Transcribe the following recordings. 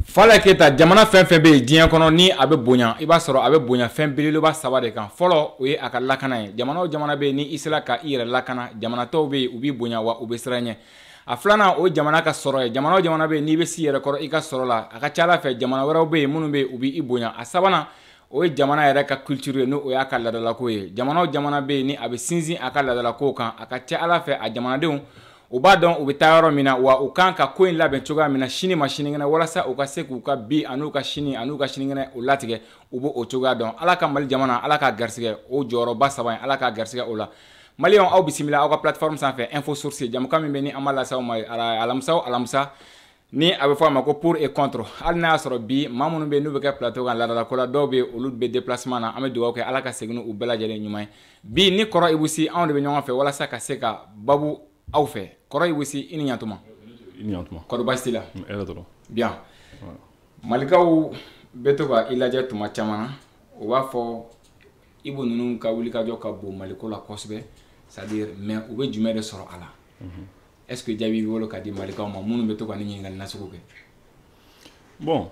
Fala Keita jamana fɛn fɛn bɛ diɲɛ kɔnɔ ni a bɛ bonya i b'a sɔrɔ a bɛ bonya fɛn belebeleba saba de kan fɔlɔ o ye a ka lakana ye jamana o jamana bɛ ni i sera ka i yɛrɛ lakana jamana tɔw bɛ u bɛ bonya wa u bɛ siran ɲɛ a filanan o jamana ka sɔrɔ ye jamana o jamana bɛ n'i bɛ si yɛrɛ kɔrɔ i ka sɔrɔ la a ka ca Ala fɛ jamana wɛrɛw bɛ yen minnu bɛ u bɛ i bonya a sabanan o ye jamana yɛrɛ ka culture ye n'o y'a ka laadalako ye jamana o jamana bɛ yen ni a bɛ sinsin a ka laadalakow kan a ka ca Ala fɛ a jamanadenw u b'a dɔn u bɛ taa yɔrɔ min na wa u kan ka ko in labɛn cogoya min na sini ma sinikɛnɛ walasa u ka se k'u ka bi an'u ka sini an'u ka sinikɛnɛ o latigɛ u b'o cogoya dɔn Ala ka Mali jamana Ala ka garisɛgɛ o jɔyɔrɔba saba in Ala ka garisɛgɛ o la Maliyɛnw aw bisimila aw ka plateforme sanfɛ Info Source jamukan min bɛ ni an b'a lase aw ma alamisa o alamisa ni a bɛ fɔ a ma ko pour et contre hali n'a y'a sɔrɔ bi maa minnu bɛ yen n'u bɛ kɛ plateau kan laadalako la dɔw bɛ yen olu bɛ déplacement na an bɛ dugawu kɛ Ala ka segin n'u bɛɛ lajɛlen ɲuman ye bi ni kɔrɔ Ibu Si anw de bɛ ɲɔgɔn fɛ walasa ka se ka babu aw fɛ kɔrɔ Ibu Si i ni ɲantuma i ni ɲantuma kɔrɔ baasi t'i la hɛrɛ dɔrɔn bien Malikaw bɛ to ka i lajɛ tuma caman na u b'a fɔ Ibu ninnu ka wulikajɔ ka bon Maliko la kosɛbɛ c'est-à-dire mais u bɛ jumɛn de sɔrɔ a la est-ce que jaabi b'i bolo ka di Malikaw ma minnu bɛ to ka ni ɲininkali nasugu kɛ bon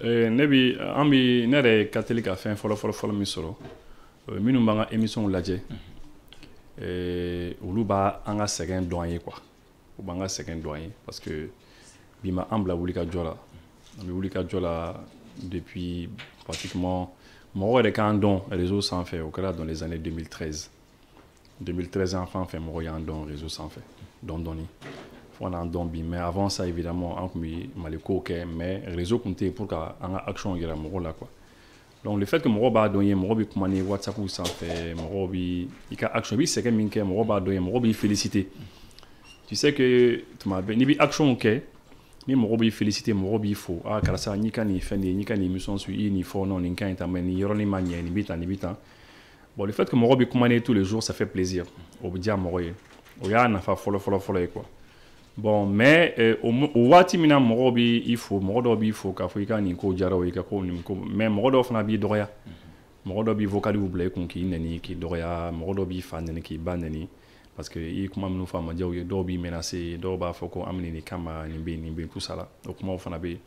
ne yɛrɛ ye ka teli ka fɛn fɔlɔ min sɔrɔ minnu b'an ka émission lajɛ olu b'a an ka sɛgɛn dɔn an ye quoi u b'an ka sɛgɛn dɔn an ye parce que bi ma an bila wulikajɔ la an bɛ wulikajɔ la depuis pratiquement mɔgɔ yɛrɛ k'an dɔn réseau sanfɛ o kɛra dans les années 2013 an fan fɛ mɔgɔ y'an dɔn réseau sanfɛ dɔɔni fo n'an dɔn bi mais avant ça évidemment an tun bɛ Maliko kɛ mais réseau tun tɛ yen pour ka an ka action yira mɔgɔw la quoi donc le fait que mɔgɔ b'a dɔn ye mɔgɔ bɛ kuma ni WhatsApp sanfɛ mɔgɔ bɛ i ka action i bɛ sɛgɛn min kɛ mɔgɔ b'a dɔn ye mɔgɔ b'i féliciter tu sais que tuma bɛɛ n'i bɛ action kɛ ni mɔgɔ b'i féliciter mɔgɔ b'i fo ah karisa n'i ka nin fɛn de n'i ka nin émission su i nin fɔ non nin ka ɲi tan mais nin yɔrɔnin ma ɲɛ nin bɛ tan bon le fait que mɔgɔ bɛ kuma ni tous les jours ça fait plaisir o bɛ diya mɔgɔ ye o y'a nafa fɔlɔ ye quoi bon mais o waati min na mɔgɔ b'i fo mɔgɔ dɔw b'i fo k'a fɔ i ka nin ko diyara o i ka ko nin ko mais mɔgɔ dɔw fana b'i dɔgɔya mɔgɔ dɔw b'i vocaliw bila i kun k'i nɛni k'i dɔgɔya mɔgɔ dɔw b'i fa nɛni k'i ba nɛni parce que i kuma minnu fɔ a ma diya u ye dɔw b'i menacer dɔw b'a fɔ ko an bɛ nin kama nin bɛ tout ça la o kumaw fana bɛ yen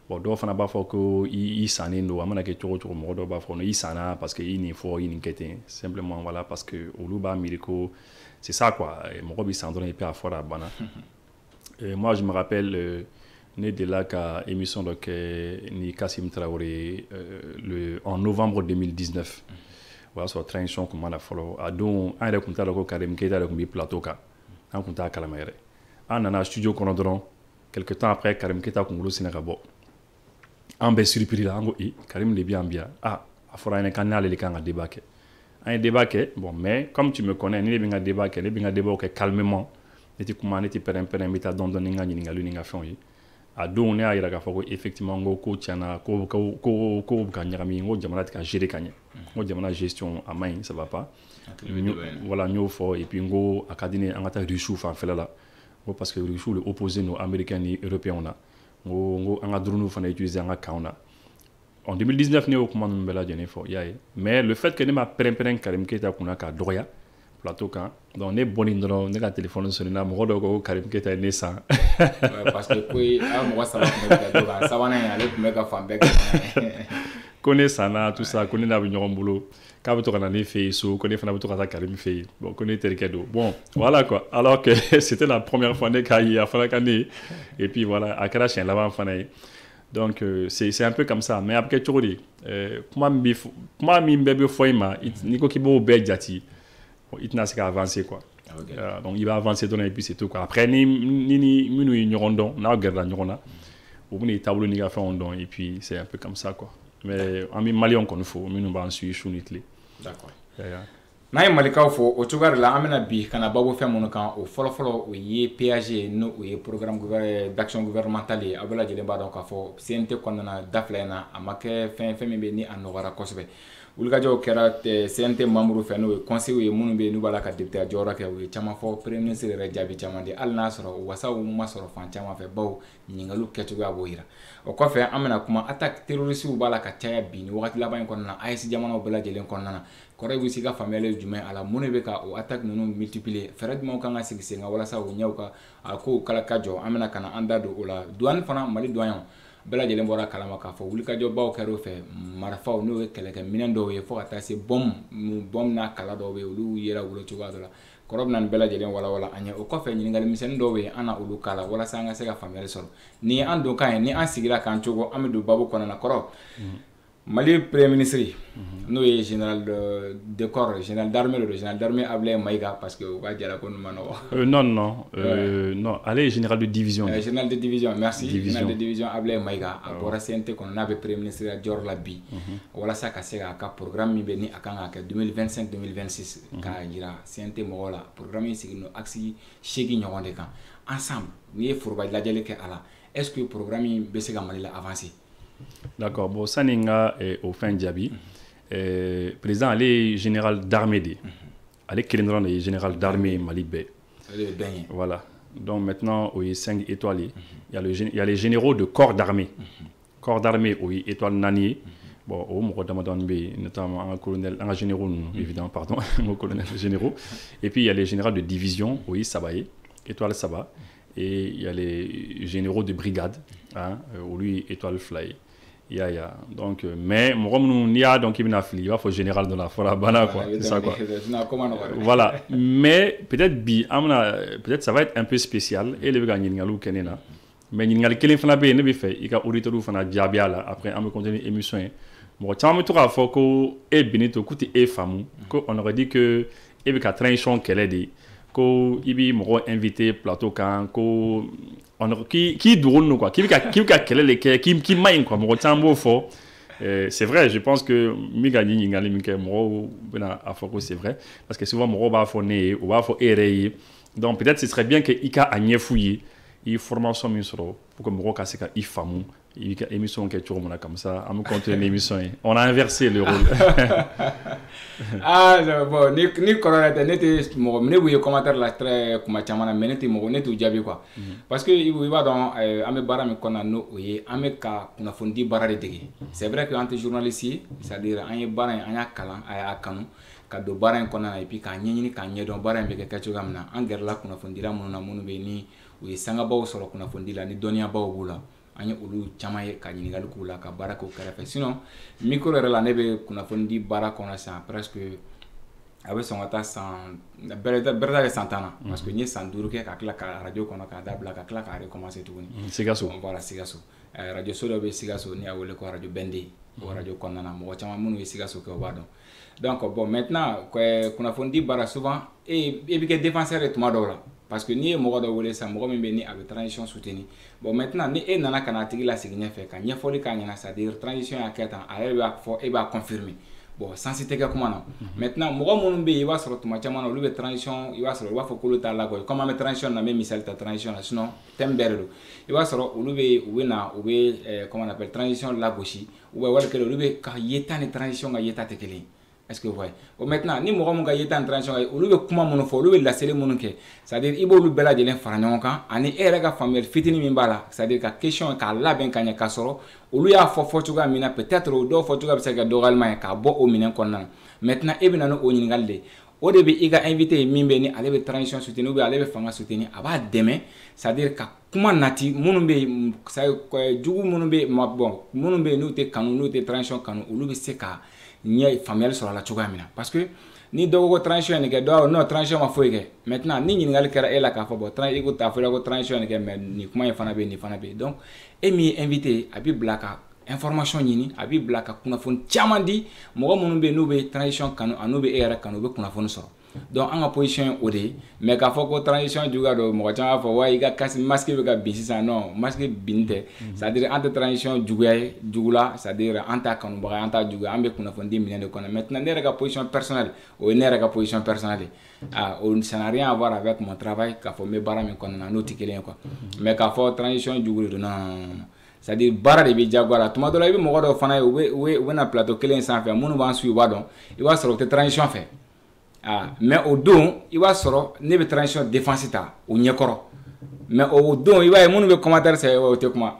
bon dɔw fana b'a fɔ ko i sannen don a mana kɛ cogo cogo mɔgɔ dɔw b'a fɔ i sanna parce que i nin fɔ i nin kɛ ten simplement voilà parce que olu b'a miiri ko c'est ça quoi mɔgɔ b'i san dɔrɔn et puis a fɔra a banna moi je me rappelle ne delila ka émission dɔ kɛ ni Kassim Traoré en novembre 2019 o y'a sɔrɔ transition tun ma na fɔlɔ a don an yɛrɛ tun t'a dɔn ko Karim Keita yɛrɛ tun bɛ plateau kan an tun t'a kalama yɛrɛ an nana studio kɔnɔ dɔrɔn quelque temps après Karim Keita kunkolo sinna ka bɔ an bɛɛ surpris la an ko Karim de bɛ yan bi a fɔra an ɲɛna k'an n'ale de kan ka débat kɛ an ye débat kɛ bon mais comme tu me connais ne de bɛ n ka débat kɛ ne bɛ n ka débat kɛ calmement ne tɛ kuma ne tɛ pɛrɛn-pɛrɛn n bɛ taa dɔɔni ni n ka ɲininkaliw ni n ka fɛnw ye a don ne y'a jira k'a fɔ ko effectivement n ko tiɲɛna ko bɛ ka ɲagami n ko jamana tɛ ka gérer ka ɲɛ n ko jamana gestion a ma ɲi ça va pas voilà n y'o fɔ et puis n ko a ka di ne an ka taa Russiw fanfɛla la n ko parce que Russiw le opposé no Américains ni Européens na n ko an ka drones fana utiliser an ka kanw na en 2019 ne y'o kuma ninnu bɛɛ lajɛlen fɔ i y'a ye mais le fait que ne ma pɛrɛn-pɛrɛn Karim Keita kunna k'a dɔgɔya plateau kan donc ne bɔlen dɔrɔn ne ka téléphone sonnina mɔgɔ dɔw ko Karim Keita ye ne san parce que ko a mɔgɔ saba tun bɛ plateau kan sabanan in ale tun bɛ ka fan bɛɛ kɛ ko ne sanna tout ça ko ne n'a bɛ ɲɔgɔn bolo k'a bɛ to ka na ne fɛ yen so ko ne fana bɛ to ka taa Karim fɛ yen bon ko ne terikɛ don bon voilà quoi alors que c'était la première fois ne k'a ye a fana ka ne ye et puis voilà a kɛra siɲɛ laban fana ye donc c'est un peu comme ça mais a bɛ kɛ cogo di kuma min bɛɛ bɛ fɔ i ma n'i ko k'i b'o bɛɛ jate il tɛna se ka avancer quoi donc il va avancer dɔrɔn et puis c'est tout quoi après ni minnu ye ɲɔgɔn dɔn n'aw gɛrɛla ɲɔgɔn na u bɛna i taabolo n'i ka fɛnw dɔn et puis c'est un peu comme ça quoi mais an bɛ Maliyɛnw kɔni fo minnu b'an suit su ni tile d'accord n'an ye Malikaw fo o cogoya de la an bɛna bi ka na babu fɛn minnu kan o fɔlɔ o ye péage ye n'o ye programme d'action gouvernementale ye aw bɛɛ lajɛlen b'a dɔn k'a fɔ CNT kɔnɔna da fila in na a ma kɛ fɛn min bɛ ni a nɔgɔyara kosɛbɛ wulikajɔw kɛra CNT membre fɛ n'o ye conseil ye minnu bɛ yen n'u b'a la ka député jɔyɔrɔ kɛ u ye caman fɔ premier ministre yɛrɛ jaabi caman di hali n'a sɔrɔ wasaw ma sɔrɔ fan caman fɛ bawo ɲininkaliw kɛcogoya b'o jira o kɔfɛ an bɛna kuma attaque terroriste b'a la ka caya bi ni wagati laban in kɔnɔna na AES jamanaw bɛɛ lajɛlen kɔnɔna na kɔrɔ Ibu Si ka faamuyali ye jumɛn a la mun de bɛ ka o attaque ninnu multiplier fɛɛrɛ jumɛnw kan ka sigi sen kan walasa o ɲɛw ka kow kala ka jɔ an bɛna ka na an da don o la douane fana Mali douane bɛɛ lajɛlen bɔra kalama k'a fɔ wulikajɔbaw kɛr'o fɛ marifaw n'o ye kɛlɛkɛminɛn dɔw ye fo ka taa se bɔm n'a kala dɔw bɛ yen olu yera wolo cogoya dɔ la kɔrɔ bɛna nin bɛɛ lajɛlen walawala an ɲɛ o kɔfɛ ɲininkali misɛnnin dɔw bɛ yen an na olu k'a la walasa an ka se ka faamuyali sɔrɔ ni an don kan ye ni an sigira k'an cogo an bɛ don babu kɔnɔna na kɔrɔ Mali premier ministre n'o ye général de corps général d'armée le général d'armée Ablaye Maïga parce que va dire ko non non allez général de division général de division merci général de division Ablaye Maïga a bɔra CNT kɔnɔ n'a bɛ premier ministre ya jɔyɔrɔ la bi walasa ka se ka programme min bɛ ni a kan ka kɛ 2025 2026 k'a jira CNT mɔgɔw la programme in sigi no axe 8 ɲɔgɔn de kan ensemble n'i ye foroba lajɛli kɛ a la est-ce que programme in bɛ se ka Mali la avancer? D'accord, bon, ça n'est pas au fin de Djabi. Président, elle est général d'armée. Elle est général d'armée Malibé. Voilà. Donc maintenant, il y a 5 étoiles. Il y a les généraux de corps d'armée. Corps d'armée, oui, étoile Nani. Bon, notamment un colonel, un général, évidemment, pardon, un colonel généraux. Et puis il y a les généraux de division, oui, Sabaye, étoile Saba. Et il y a les généraux de brigade, hein, lui, étoile Fly. Donc, mais il y a donc il va faut général de la forêt bana quoi, c'est ça quoi. Voilà, mais peut-être ça va être un peu spécial et le gars n'ingalou kenena, mais n'ingal kelen fana be ne be fait, il a auditeur fana diabia là après on me continuer émission. Bon, tu me trouves faut que et Benito kuti e famu, ko on aurait dit que e be ka transition qu'elle dit ko ibi mo invité plateau kan ko qui drôle quoi qui quel est les qui main quoi mo tambo fort c'est vrai je pense que migani ngali minke mo bena afoko c'est vrai parce que souvent mo ba foné ou ba fo ereye donc peut-être ce serait bien que ika anye fouiller il formation misro pour que mo ka se ka ifamu il y a émission qui est toujours comme ça on continue l'émission on a inversé le rôle ah bon ni corona n'était mo ne vous commentaire la très kuma chamana meneti mo ne tu jabi quoi parce que il va dans ame bara mi kona no oye ame ka kuna fondi bara de dege c'est vrai que entre journalistes c'est-à-dire anye bara anya kala aya kanu ka do bara en kona et puis ka nyini ka nyedon bara en be ka chuga mna angerla kuna fondi la munu na munu be ni oye sanga bawo soro kuna fondi la ni donia bawo bula anye olu chama ye ka ɲininkali k'u la ka baara k'u kɛrɛfɛ sinon micro yɛrɛ la ne bɛ kunnafoni baara kɔnɔ san presque a bɛ sɔn ka taa san bɛrɛ kɛ san 10 na parce que n ye san 5 kɛ ka tila ka radio kɔnɔ k'a dabila ka tila k'a recommencer tuguni Sikaso voilà Sikaso radio so dɔ bɛ Sikaso ni a wele ko radio Bende o radio kɔnɔna na mɔgɔ caman minnu ye Sikaso kɛ o b'a dɔn donc bon maintenant kunnafoni baara souvent e bɛ kɛ défenseur ye tuma dɔw la parce que ni ye mɔgɔ dɔ wele sa mɔgɔ min bɛ ni a bɛ transition soutenir bon maintenant ni e nana kana tigi la sigi ɲɛfɛ ka ɲɛfɔli k'a ɲɛna c'est-à-dire transition y'a kɛ tan a yɛrɛ b'a fɔ e b'a confirmer bon sansi tɛ kɛ kuma na maintenant mɔgɔ minnu bɛ yen i b'a sɔrɔ tuma caman na olu bɛ transition i b'a sɔrɔ u b'a fɔ k'olu t'a labɔ comme an bɛ transition na n bɛ misali ta transition na sinon thème bɛɛ de don i b'a sɔrɔ olu bɛ u bɛ na u bɛ comment on appelle transition lagosi ou bien wali kelen olu bɛ ka yeta ni transition ka yeta tɛ kelen est-ce que vous voyez bon maintenant ni mɔgɔ min ka yeta ni transition olu bɛ kuma minnu fɔ olu bɛ laseli minnu kɛ c'est-à-dire i b'olu bɛɛ lajɛlen fara ɲɔgɔn kan ani e yɛrɛ ka faamuyali fitinin min b'a la c'est-à-dire ka question k'a labɛn ka ɲɛ k'a sɔrɔ olu y'a fɔ cogoya min na peut-être o dɔw fɔ cogoya bɛ se ka kɛ dɔgɔyalima ye k'a bɔ o minɛn kɔnɔna na maintenant e bɛ na ni o ɲininkali de o de bɛ i ka invité ye min bɛ ni ale bɛ transition soutenir ou bien ale bɛ fanga soutenir a b'a dɛmɛ c'est-à-dire ka kuma nati minnu bɛ yen jugu minnu bɛ yen bon minnu bɛ yen n'u tɛ kanu n'u tɛ transition kanu olu bɛ se ka ɲɛ faamuyali sɔrɔ a la cogoya min na parce que ni dɔw ko transition nin kɛ dɔw non transition ma foyi kɛ maintenant ni ɲininkali kɛra e la k'a fɔ bon i ko t'a fɔla ko transition nin kɛ mais nin kuma in fana bɛ yen nin fana bɛ yen donc e min ye invité a bɛ bila ka information ɲini a bɛ bila ka kunnafoni caman di mɔgɔ minnu bɛ yen n'u bɛ transition kanu a n'u bɛ e yɛrɛ kanu u bɛ kunnafoni sɔrɔ donc an ka position ye o de ye mais k'a fɔ ko transition juguya don mɔgɔ caman b'a fɔ wa i ka kasi masque bɛ ka bin sisan non masque bin tɛ c'est-à-dire an tɛ transition juguya ye jugu la c'est-à-dire an t'a kanubaga an t'a juguya an bɛ kunnafoni di minɛn de kɔnɔ maintenant ne yɛrɛ ka position personnelle o ye ne yɛrɛ ka position personnelle ye ça n'a rien à voir avec mon travail k'a fɔ n bɛ baara min kɔnɔna na n'o tɛ kelen ye quoi mais k'a fɔ transition jugu de don non c'est-à-dire baara de bɛ jagoya tuma dɔ la i bɛ mɔgɔ dɔw fana ye u bɛ na plateau kelen sanfɛ minnu b'an suit u b'a dɔn i b'a sɔrɔ u tɛ transition fɛ mais au don i b'a sɔrɔ ne bɛ transition défense ta o ɲɛkɔrɔ mais au don i b'a ye minnu bɛ commentaire sɛ o tɛ kuma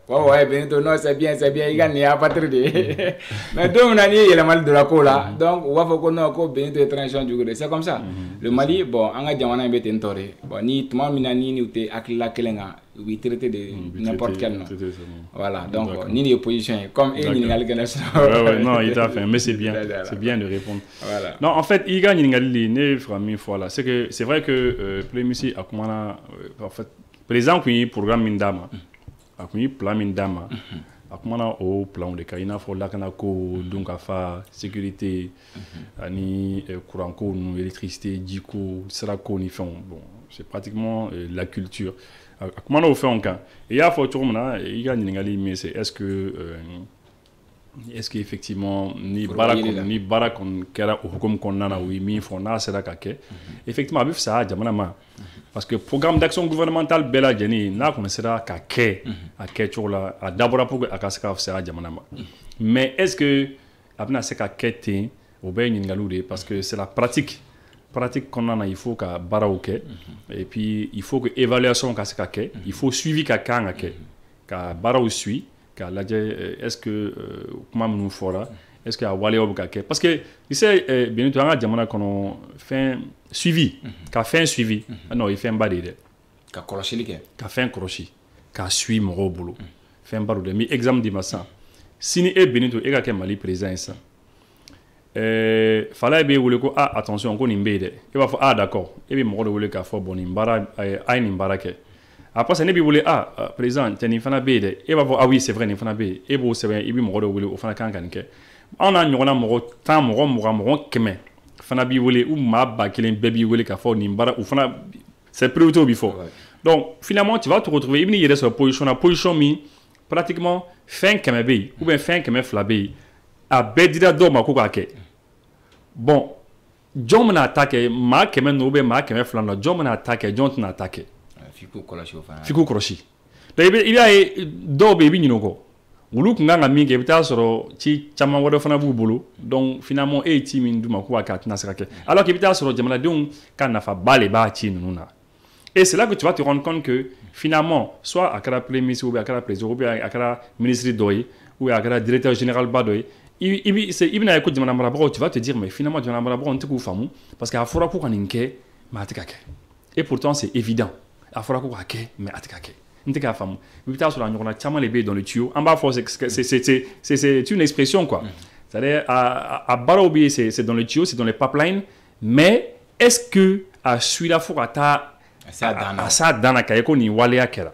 waaw ouais Benito non c'est bien i ka nin y'a patiri de ye mais don min na n'i ye yɛlɛmali donna ko la donc u b'a fɔ ko non ko Benito ye transition jugu de c'est comme ça le Mali bon an ka jamana in bɛ ten tɔ de bon ni tuma min na ni u tɛ hakilila kelen kan oui traiter de n'importe quel nom. Voilà, donc ni position comme non, il t'a fait, mais c'est bien de répondre. Voilà. Non, en fait, il gagne une fois là. C'est vrai que Plémissi a comment en fait, par exemple, il programme Mindama, il plan Mindama. Akumana au plan de cas, il faut lakana ko donc à faire sécurité, ani courant ko, électricité, diko, srako ni fond. Bon, c'est pratiquement la culture. Akumana au fait en cas. Et il y a faut tout le il y a une mais c'est est-ce qu'effectivement ni barak on kera au comme qu'on a oui mi fond na c'est là kake. Effectivement avec ça jamana ma. Parce que le programme d'action gouvernementale Bella Jenny n'a commencera qu'à là à d'abord pour à casser à Jamanama. Mais est-ce que après c'est qu'à quêter au bain n'ingaloude parce que c'est la pratique qu'on en a, il faut qu'à baraoke et puis il faut que évaluation qu'à il faut suivi qu'à barao suit qu'à la est-ce que comment nous fera est-ce qu'il y a Wale Obukake parce que tu sais bien sûr à Jamana qu'on fait suivi qu'a fait un suivi non il fait un badide qu'a croché qu'a fait un crochet qu'a suivi mon boulot fait un barou de mi exemple de massa si ni est Benito et qu'a Mali présence fallait bien vous le ko ah attention on nimbe de il va faire ah d'accord et bien mon vous le qu'a fait bon nimbara ay nimbara ke après ça ne bi voulait ah présent teni fana bede et va voir ah oui c'est vrai ni fana be et bon c'est vrai et bien mon vous le au fana kan kan ke on a ɲɔgɔnna mɔgɔ 10 mɔgɔ 100 fana b'i wele ou maa ba kelen bɛɛ b'i wele k'a fɔ nin baara ou fana c'est priorité bi fɔ donc finalement tu vas te retrouver i bɛ n'i yɛrɛ sɔrɔ position min pratiquement fɛn 100 bɛ yen ou bien fɛn 200 bɛ yen a bɛɛ dira dɔw ma ko k'a kɛ bon jɔn bɛna ta kɛ maa 100 n'o bɛ maa 200 na jɔn bɛna ta kɛ jɔn tɛna ta kɛ f'i k'u kɔlɔsi o fana f'i k'u kɔlɔsi donc i b'a ye dɔw bɛ yen i bɛ ɲinɛ o kɔ olu kun kan ka min kɛ i bɛ taa sɔrɔ ci caman wɛrɛ fana b'u bolo donc finalement e ye ci min d'u ma ko k'a tɛna se ka kɛ alors que i bɛ taa sɔrɔ jamanadenw ka nafaba de b'a ci ninnu na et c'est là que tu vas te rendre compte que finalement soit a kɛra premier ministre ou bien a kɛra président ou bien a kɛra ministre dɔ ye ou bien a kɛra directeur général ba dɔ ye i bɛna ye ko jamana marabagaw tu vas te dire mais finalement jamana marabagaw n tɛ k'u faamu parce que a fɔra ko ka nin kɛ mais a tɛ ka kɛ et pourtant c'est évident a fɔra ko k'a kɛ mais a tɛ ka kɛ. Dans le tuyau. En bas, c'est une expression, quoi. C'est-à-dire, à Barobi, c'est dans le tuyau, c'est dans les pipelines. Mais est-ce que à celui-là, il faut à ça dans la Kayako ni Walea Kera?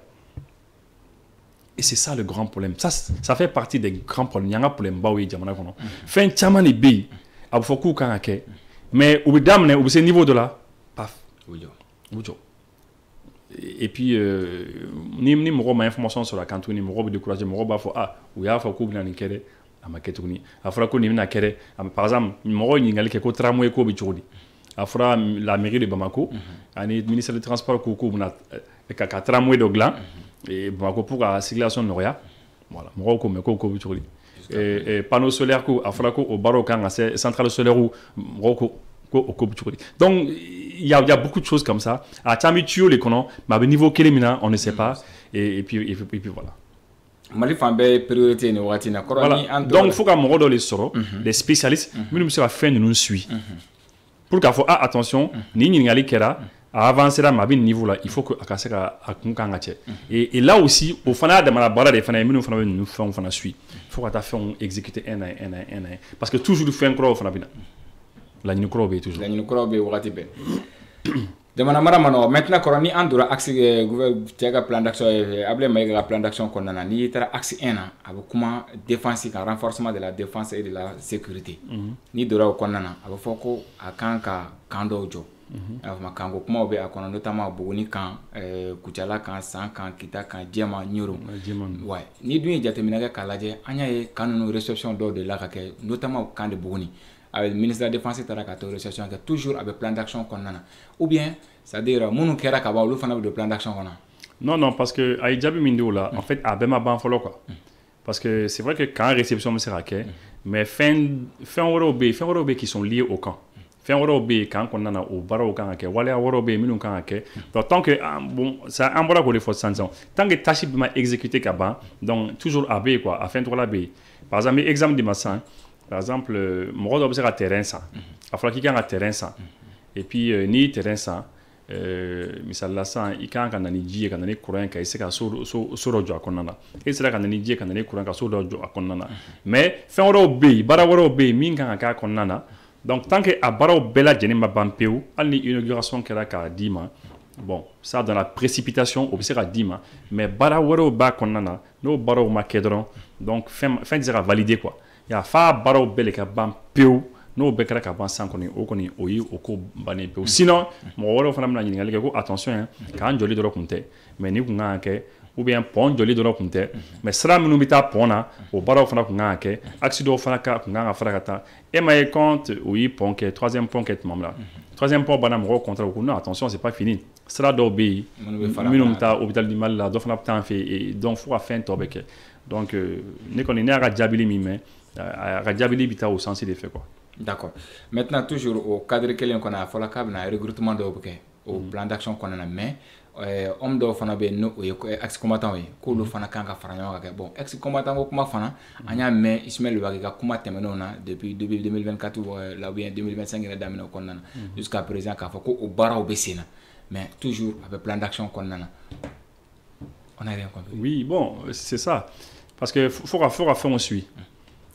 Et c'est ça le grand problème. Ça fait partie des grands problèmes. Il y a un problème. Baoui, Jamana, Kono. Fin Chaman et Bi, à Fokou Kanake. Mais au Damne, au niveau de là, paf. Oujo. Et puis ni mɔgɔ ma information sur la cantine ni mɔgɔ bɛ décourager mɔgɔ b'a fɔ ah u y'a fɔ k'u bɛna nin kɛ dɛ a ma kɛ tuguni a fɔra ko nin bɛna kɛ dɛ par exemple mɔgɔ ɲininkali kɛ ko tramway ko bɛ cogo di a fɔra la mairie de Bamako ani ministère de transport ko k'u bɛna ka tramway dɔ dilan Bamako pour ka circulation nɔgɔya voilà mɔgɔw ko mais ko bɛ cogo di panneau solaire ko a fɔra ko o baaraw kan ka se centrale solaire mɔgɔw ko au donc il y a beaucoup de choses comme ça à Tamitio les connaît mais à niveau kélémina on ne sait pas et puis voilà Mali fambe priorité ni wati na voilà. Donc il faut qu'à mon les soro les spécialistes nous se faire de nous suit pour qu'à faut attention ni ngali kera à avancer là ma niveau là il faut que akaseka akunkanga et là aussi au fana de la barre des fana nous fana nous fana suit il faut qu'à faire exécuter un parce que toujours faire un croix fana bina la Ninkrobe toujours. La Ninkrobe wagati ben. Jamana mara mano maintenant koroni andura axe tiaga plan d'action able maiga plan d'action konnana ni tara axe 1 abu kuma défense ka renforcement de la défense et de la sécurité. Ni dora konnana abu foko akanka kando jo. Avuma kango kuma obe akona notamment buguni kan kuchala kan san kan kita kan jema nyoro. Ouais. Ni duye jateminaga kalaje anya ye kanunu réception do de la ka notamment kan de buguni. Avec le ministre de la Défense et la toujours avec plan d'action qu'on a. Ou bien, c'est-à-dire, mon kera kaba ou le plan d'action qu'on a. Non, parce que à Idjabi Mindo là, en fait, à Bema ban follow quoi. Parce que c'est vrai que quand réception me sera que, mais fin Eurobe qui sont liés au camp. Fin Eurobe quand on a au bar au camp que, Wale Eurobe minun camp que. Donc tant que bon, ça en voilà pour les forces sanction. Tant que tâche m'a exécuté kaba, donc toujours à B quoi, à fin de la B. Par exemple, exemple de Massin. Par exemple, moi, je vais terrain ça. Il faut qu'il y ait un terrain ça. Et puis, ni terrain ça. misali la sisan i kan ka na ni ji ye ka na ni courant ye ka i se ka so dɔ jɔ a kɔnɔna na e sera ka na ni ji ye ka na ni courant ka so dɔ jɔ a kɔnɔna na mais fɛn wɛrɛw bɛ yen baara wɛrɛw bɛ yen min kan ka k'a kɔnɔna na donc tant que a baaraw bɛɛ lajɛlen ma ban pewu hali ni inauguration kɛra k'a d'i ma bon ça dans la précipitation o bɛ se ka d'i ma mais baara wɛrɛw b'a kɔnɔna na n'o baaraw ma kɛ dɔrɔn donc fɛn tɛ se ka valider quoi y'a f'a baaraw bɛɛ de ka ban pewu n'o bɛɛ kɛra ka ban sisan kɔni o ye o ko bannen pewu sinon mɔgɔ wɛrɛw fana bɛna ɲininkali kɛ ko attention k'an jɔli dɔrɔn kun tɛ mais ni kun kan ka kɛ ou bien pont jɔli dɔrɔn kun tɛ mais sira minnu bɛ taa pont na o baaraw fana kun kan ka kɛ axe dɔw fana kun kan ka fara ka taa e ma ye compte o ye pont kɛ troisième pont kɛ tuma min na troisième pont banna mɔgɔw contre ko non attention c'est pas fini sira dɔw bɛ yen minnu bɛ taa hôpital du Mali la dɔ fana bɛ taa an fɛ yen donc fo ka fɛn tɔ bɛ kɛ donc ne kɔni ne y'a ka jaabili min mɛn a ka jaabili bɛ taa au sens de fɛ quoi. D'accord. Maintenant, toujours au cadre kelen kɔnɔ a fɔla k'a bɛna recrutement dɔw bɛ kɛ o plan d'action kɔnɔna na mais homme dɔw fana bɛ yen n'o ye ex combattant ye k'olu fana kan ka fara ɲɔgɔn kan kɛ bon ex combattant ko kuma fana an y'a mɛn Ismaël Lubaki ka kuma tɛmɛnenw na depuis 2024 la ou bien 2025 yɛrɛ daminɛ kɔnɔna na jusqu'à présent k'a fɔ ko o baaraw bɛ sen na mais toujours a bɛ plan d'action kɔnɔna na on a rien compris. Oui bon c'est ça parce que faut ka fɛnw suit.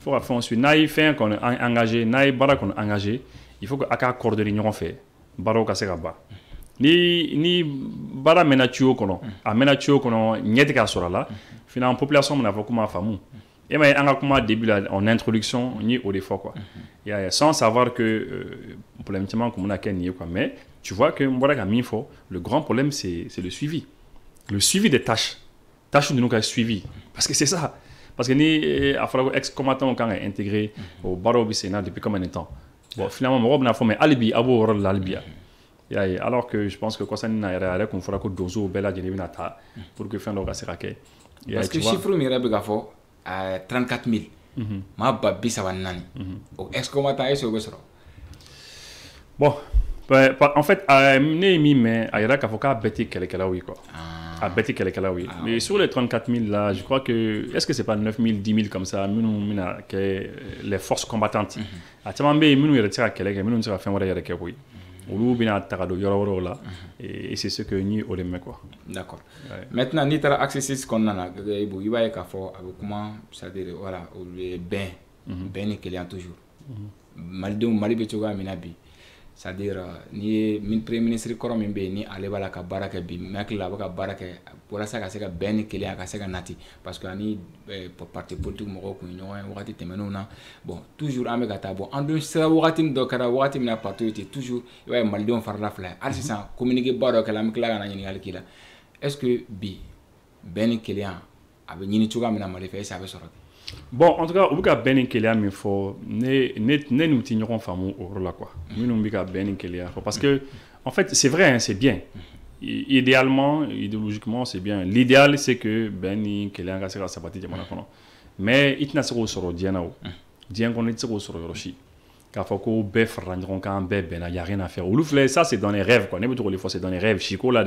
Faut ka fɛnw suit n'a ye fɛn kɔni engagé n'a ye baara kɔni engagé il faut que a k'a coordonner ɲɔgɔn fɛ baaraw ka se ka ban ni baara mɛnna tuyau kɔnɔ a mɛnna tuyau kɔnɔ ɲɛ tɛ k'a sɔrɔ a la finalement population bɛna fɔ ko m'a faamu e ma ye an ka kuma début la en introduction n ye o de fɔ quoi sans savoir que problème caman kun bɛna kɛ nin ye quoi mais tu vois que n bɔra ka min fɔ le grand problème c'est le suivi des tâches ninnu ka suivi parce que c'est ça. Parce que ni a fɔra ko ex-combattant kan ka intégrer o baaraw bɛ sen na depuis combien de temps bon finalement mɔgɔw bɛna fɔ mais hali bi a b'o yɔrɔ de la hali bi y'a ye alors que je pense que kɔsani na yɛrɛ kun fɔra ko donsow bɛɛ lajɛlen bɛna ta pour que fɛn dɔw ka se ka kɛ. Parce que chiffre min yɛrɛ bɛ ka fɔ 34 000 maa ba 34 o ex-combattant est-ce que o bɛ sɔrɔ. Bon en fait ne ye min mɛn a yɛrɛ k'a fɔ k'a bɛɛ tɛ kɛlɛkɛlaw ye quoi. À Betty Kelekela, oui. Mais sur les 34 000 là, je crois que, est-ce que c'est pas 9 000, 10 000 comme ça, les forces combattantes. À Tchamambe, nous y a Kelek, nous y a fait un peu oui. Ou bien Tarado Yororo là, et c'est ce que nous on aime quoi. D'accord. Maintenant, ni tara accessis qu'on a, il va y avoir comment, c'est-à-dire voilà, ben ni Kelian toujours. Malidou Malibetuga Minabi. C'est-à-dire ni min premier ministre kɔrɔ min bɛ yen ni ale b'a la ka baara kɛ bi mɛkili la a bɛ ka baara kɛ walasa ka se ka bɛn ni kelen a ka se ka nati parce que ani parti politique mɔgɔw kun ye ɲɔgɔn ye wagati tɛmɛnenw na bon toujours an bɛ ka taa bon an dun sera wagati min dɔ kɛra wagati min na parti te toujours i b'a ye malidenw farala fila ye hali sisan communiqué ba dɔ kɛla an bɛ tila ka na ɲininkali k'i la est-ce que bi bɛn ni kelen a bɛ ɲini cogoya min na Mali fɛ est-ce que a bɛ sɔrɔ. Bon, en tout cas, on peut bien une kélia mais faut ne nous tignerons fameux au là quoi. Nous on peut bien une kélia parce que en fait c'est vrai hein, c'est bien. Idéalement, idéologiquement c'est bien. L'idéal c'est que ben une kélia nga sera sabati jamana kono. Mais itna sero soro diana o. Dien qu'on est sero soro roshi. Car faut qu'on be farandron kan be ben y a rien à faire. Ou ça c'est dans les rêves quoi. Ne pas les fois c'est dans les rêves. Chico là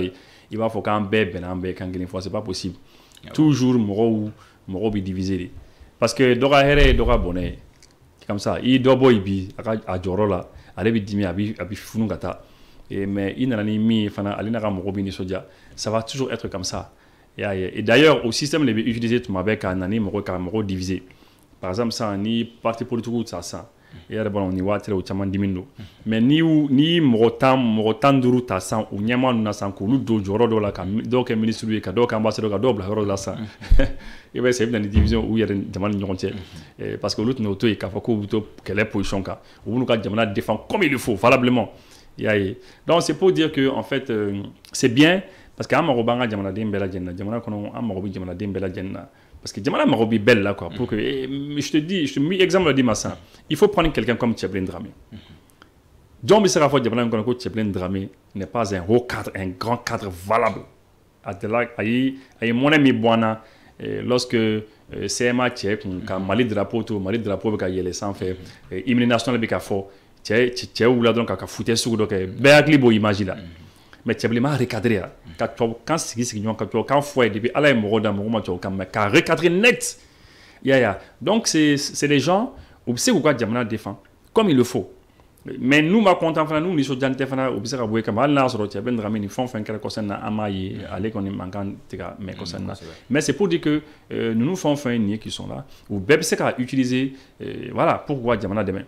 il va faut qu'on be ben en be kan une fois c'est pas possible. Toujours moro bi divisé. Parce que dora here dora bonnet comme ça il doit boy bi a jorola ale bi dimi abi funu gata et mais il n'a ni mi fana alina ka moko bi ni soja ça va toujours être comme ça et d'ailleurs au système les utiliser tout avec un nani moko divisé par exemple ça ni parti politique ou ça et ya bon ni watere o chaman dimindo mais ni motan duru ta san o nyama na san ko lu do joro do la ka do ke ministre bi ka do ka ambassadeur ka do bla horo la san et ben c'est une division où il y a des jamana ɲɔgɔn cɛ parce que l'autre n'auto ka fɔ ko buto quelle position ka ou nous ka jamana défend comme il le faut valablement donc c'est pour dire que en fait c'est bien parce que amaro banga jamana den bela jenna jamana kono amaro bi jamana den bela jenna parce que jamana maro bi belle là quoi pour que je te mis exemple de Massa il faut prendre quelqu'un comme Tcheblin Dramé John Bissera fo jamana kono ko Tcheblin Dramé n'est pas un haut cadre un grand cadre valable adela ayi mon ami Boana lorsque CMA tchèque ka Mali drapeau be ka yele sans faire hymne national be ka fo tchè ou la donc ka fouter sur donc be akli bo image là mais Tcheblin ma recadrer quand sigi ɲɔgɔn ka to quand foi depuis ala mɔgɔ da mɔgɔ ma to kan mais ka recadrer net donc c'est les gens où c'est quoi jamana défend comme il le faut mais nous ma content fana nous ni so jante fana o bisa ka boy kam al na soro ti ben ramini fon fen kala kosen na amayi ale kon mankan tiga mais kosen na mais c'est pour dire que nous font fin ni qui sont là ou beb c'est qu'à utiliser voilà pourquoi jamana demain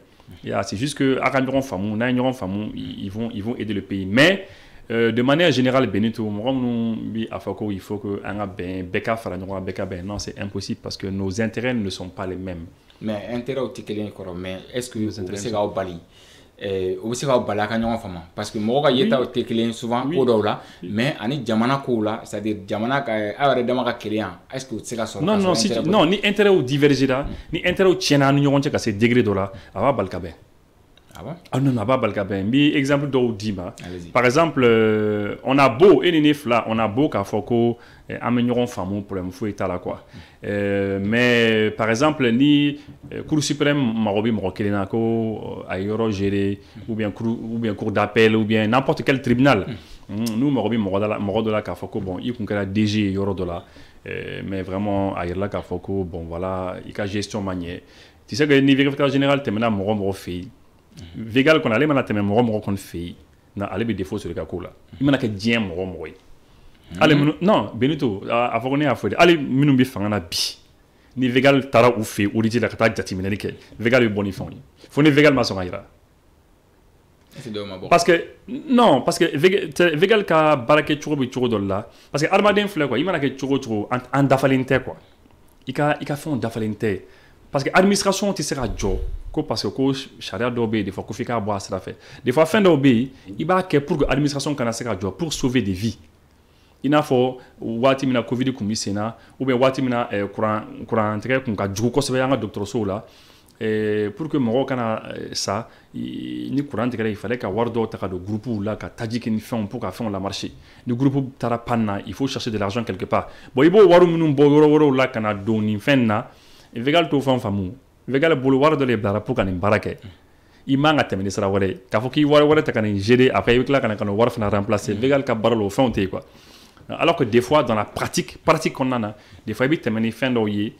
c'est juste que akanyon famu na nyon famu ils vont aider le pays mais de manière générale Benito nous bi afako il faut que anga ben beka fara nyon beka ben non c'est impossible parce que nos intérêts ne sont pas les mêmes mais intérêt au tikelen koro mais est-ce que c'est ga bali o bɛ se ka bala ka ɲɔgɔn fama parce que mɔgɔ ka yetaw tɛ kelen souvent ko dɔw la mais ani jamana kow la c'est à dire jamana ka aw yɛrɛ dama ka kelenya est ce que o tɛ se ka sɔrɔ non ni intérêt o diverger la ni intérêt o tiɲɛna ni ɲɔgɔn cɛ ka se degré dɔ la a b'a bali ka bɛn non a b'a bali ka bɛn n bɛ exemple dɔw d'i ma par exemple on a beau e ni ne fila on a beau k'a fɔ ko an bɛ ɲɔgɔn faamu problème foyi t'a la quoi mais par exemple ni cour suprême mago bɛ mɔgɔ kelen na ko a ye yɔrɔ gérer ou bien cour d'appel ou bien n'importe quel tribunal n'u mago bɛ mɔgɔ dɔ la k'a fɔ ko bon i kun kɛra DG ye yɔrɔ dɔ la mais vraiment a yirala k'a fɔ ko bon voilà i ka gestion ma ɲɛ tu sais que ni vérificateur général tɛmɛna mɔgɔ mɔgɔ fɛ yen Végal kɔnɔ ale mana tɛmɛ mɔgɔ mɔgɔ kɔni fɛ yen na ale bɛ défaut sɔrɔ i ka ko la i mana kɛ diɲɛ mɔgɔ mɔgɔ ye ale minnu non Benito a fɔ ko ne y'a fɔ de hali minnu bɛ fanga na bi ni Végal taara u fɛ yen audit la ka taa jateminɛli kɛ Végal bɛ bɔ ni fɛnw ye fo ni Végal ma sɔn ka jira parce que non parce que Végal ka baara kɛ cogo bɛ cogo dɔ la parce que adamaden filɛ quoi i mana kɛ cogo o cogo an dafalen tɛ quoi i ka fɛnw dafalen tɛ parce que administration tɛ se ka jɔ ko parce que ko sariya dɔw bɛ yen des fois ko f'i k'a bɔ a sira fɛ des fois fɛn dɔw bɛ yen i b'a kɛ pour que administration kana se ka jɔ pour sauver des vies i n'a fɔ waati min na Covid kun bɛ sen na ou bien waati min na courant tigɛ kun ka jugu kosɛbɛ an ka dɔgɔtɔrɔsow la pour que mɔgɔw kana sa ni courant tigɛra il fallait ka wari dɔw ta ka don groupe la ka taji kɛ ni fɛnw pour ka fɛnw lamarcher ni groupe taara panne na il faut chercher de l'argent quelque part bon i b'o wari minnu bɔ yɔrɔ wɛrɛw la ka na don nin fɛn na Végal t'o fɛn faamu Végal bolo wari dɔ de bilara pour ka nin baara kɛ i man ka tɛmɛ ni sira wɛrɛ ye k'a fɔ k'i wari wɛrɛ ta ka nin gérer après i bɛ tila ka na wari fana remplacer Végal ka baara la o fɛnw tɛ yen quoi alors que des fois dans la pratique kɔnɔna na des fois i bɛ tɛmɛ ni fɛn dɔw ye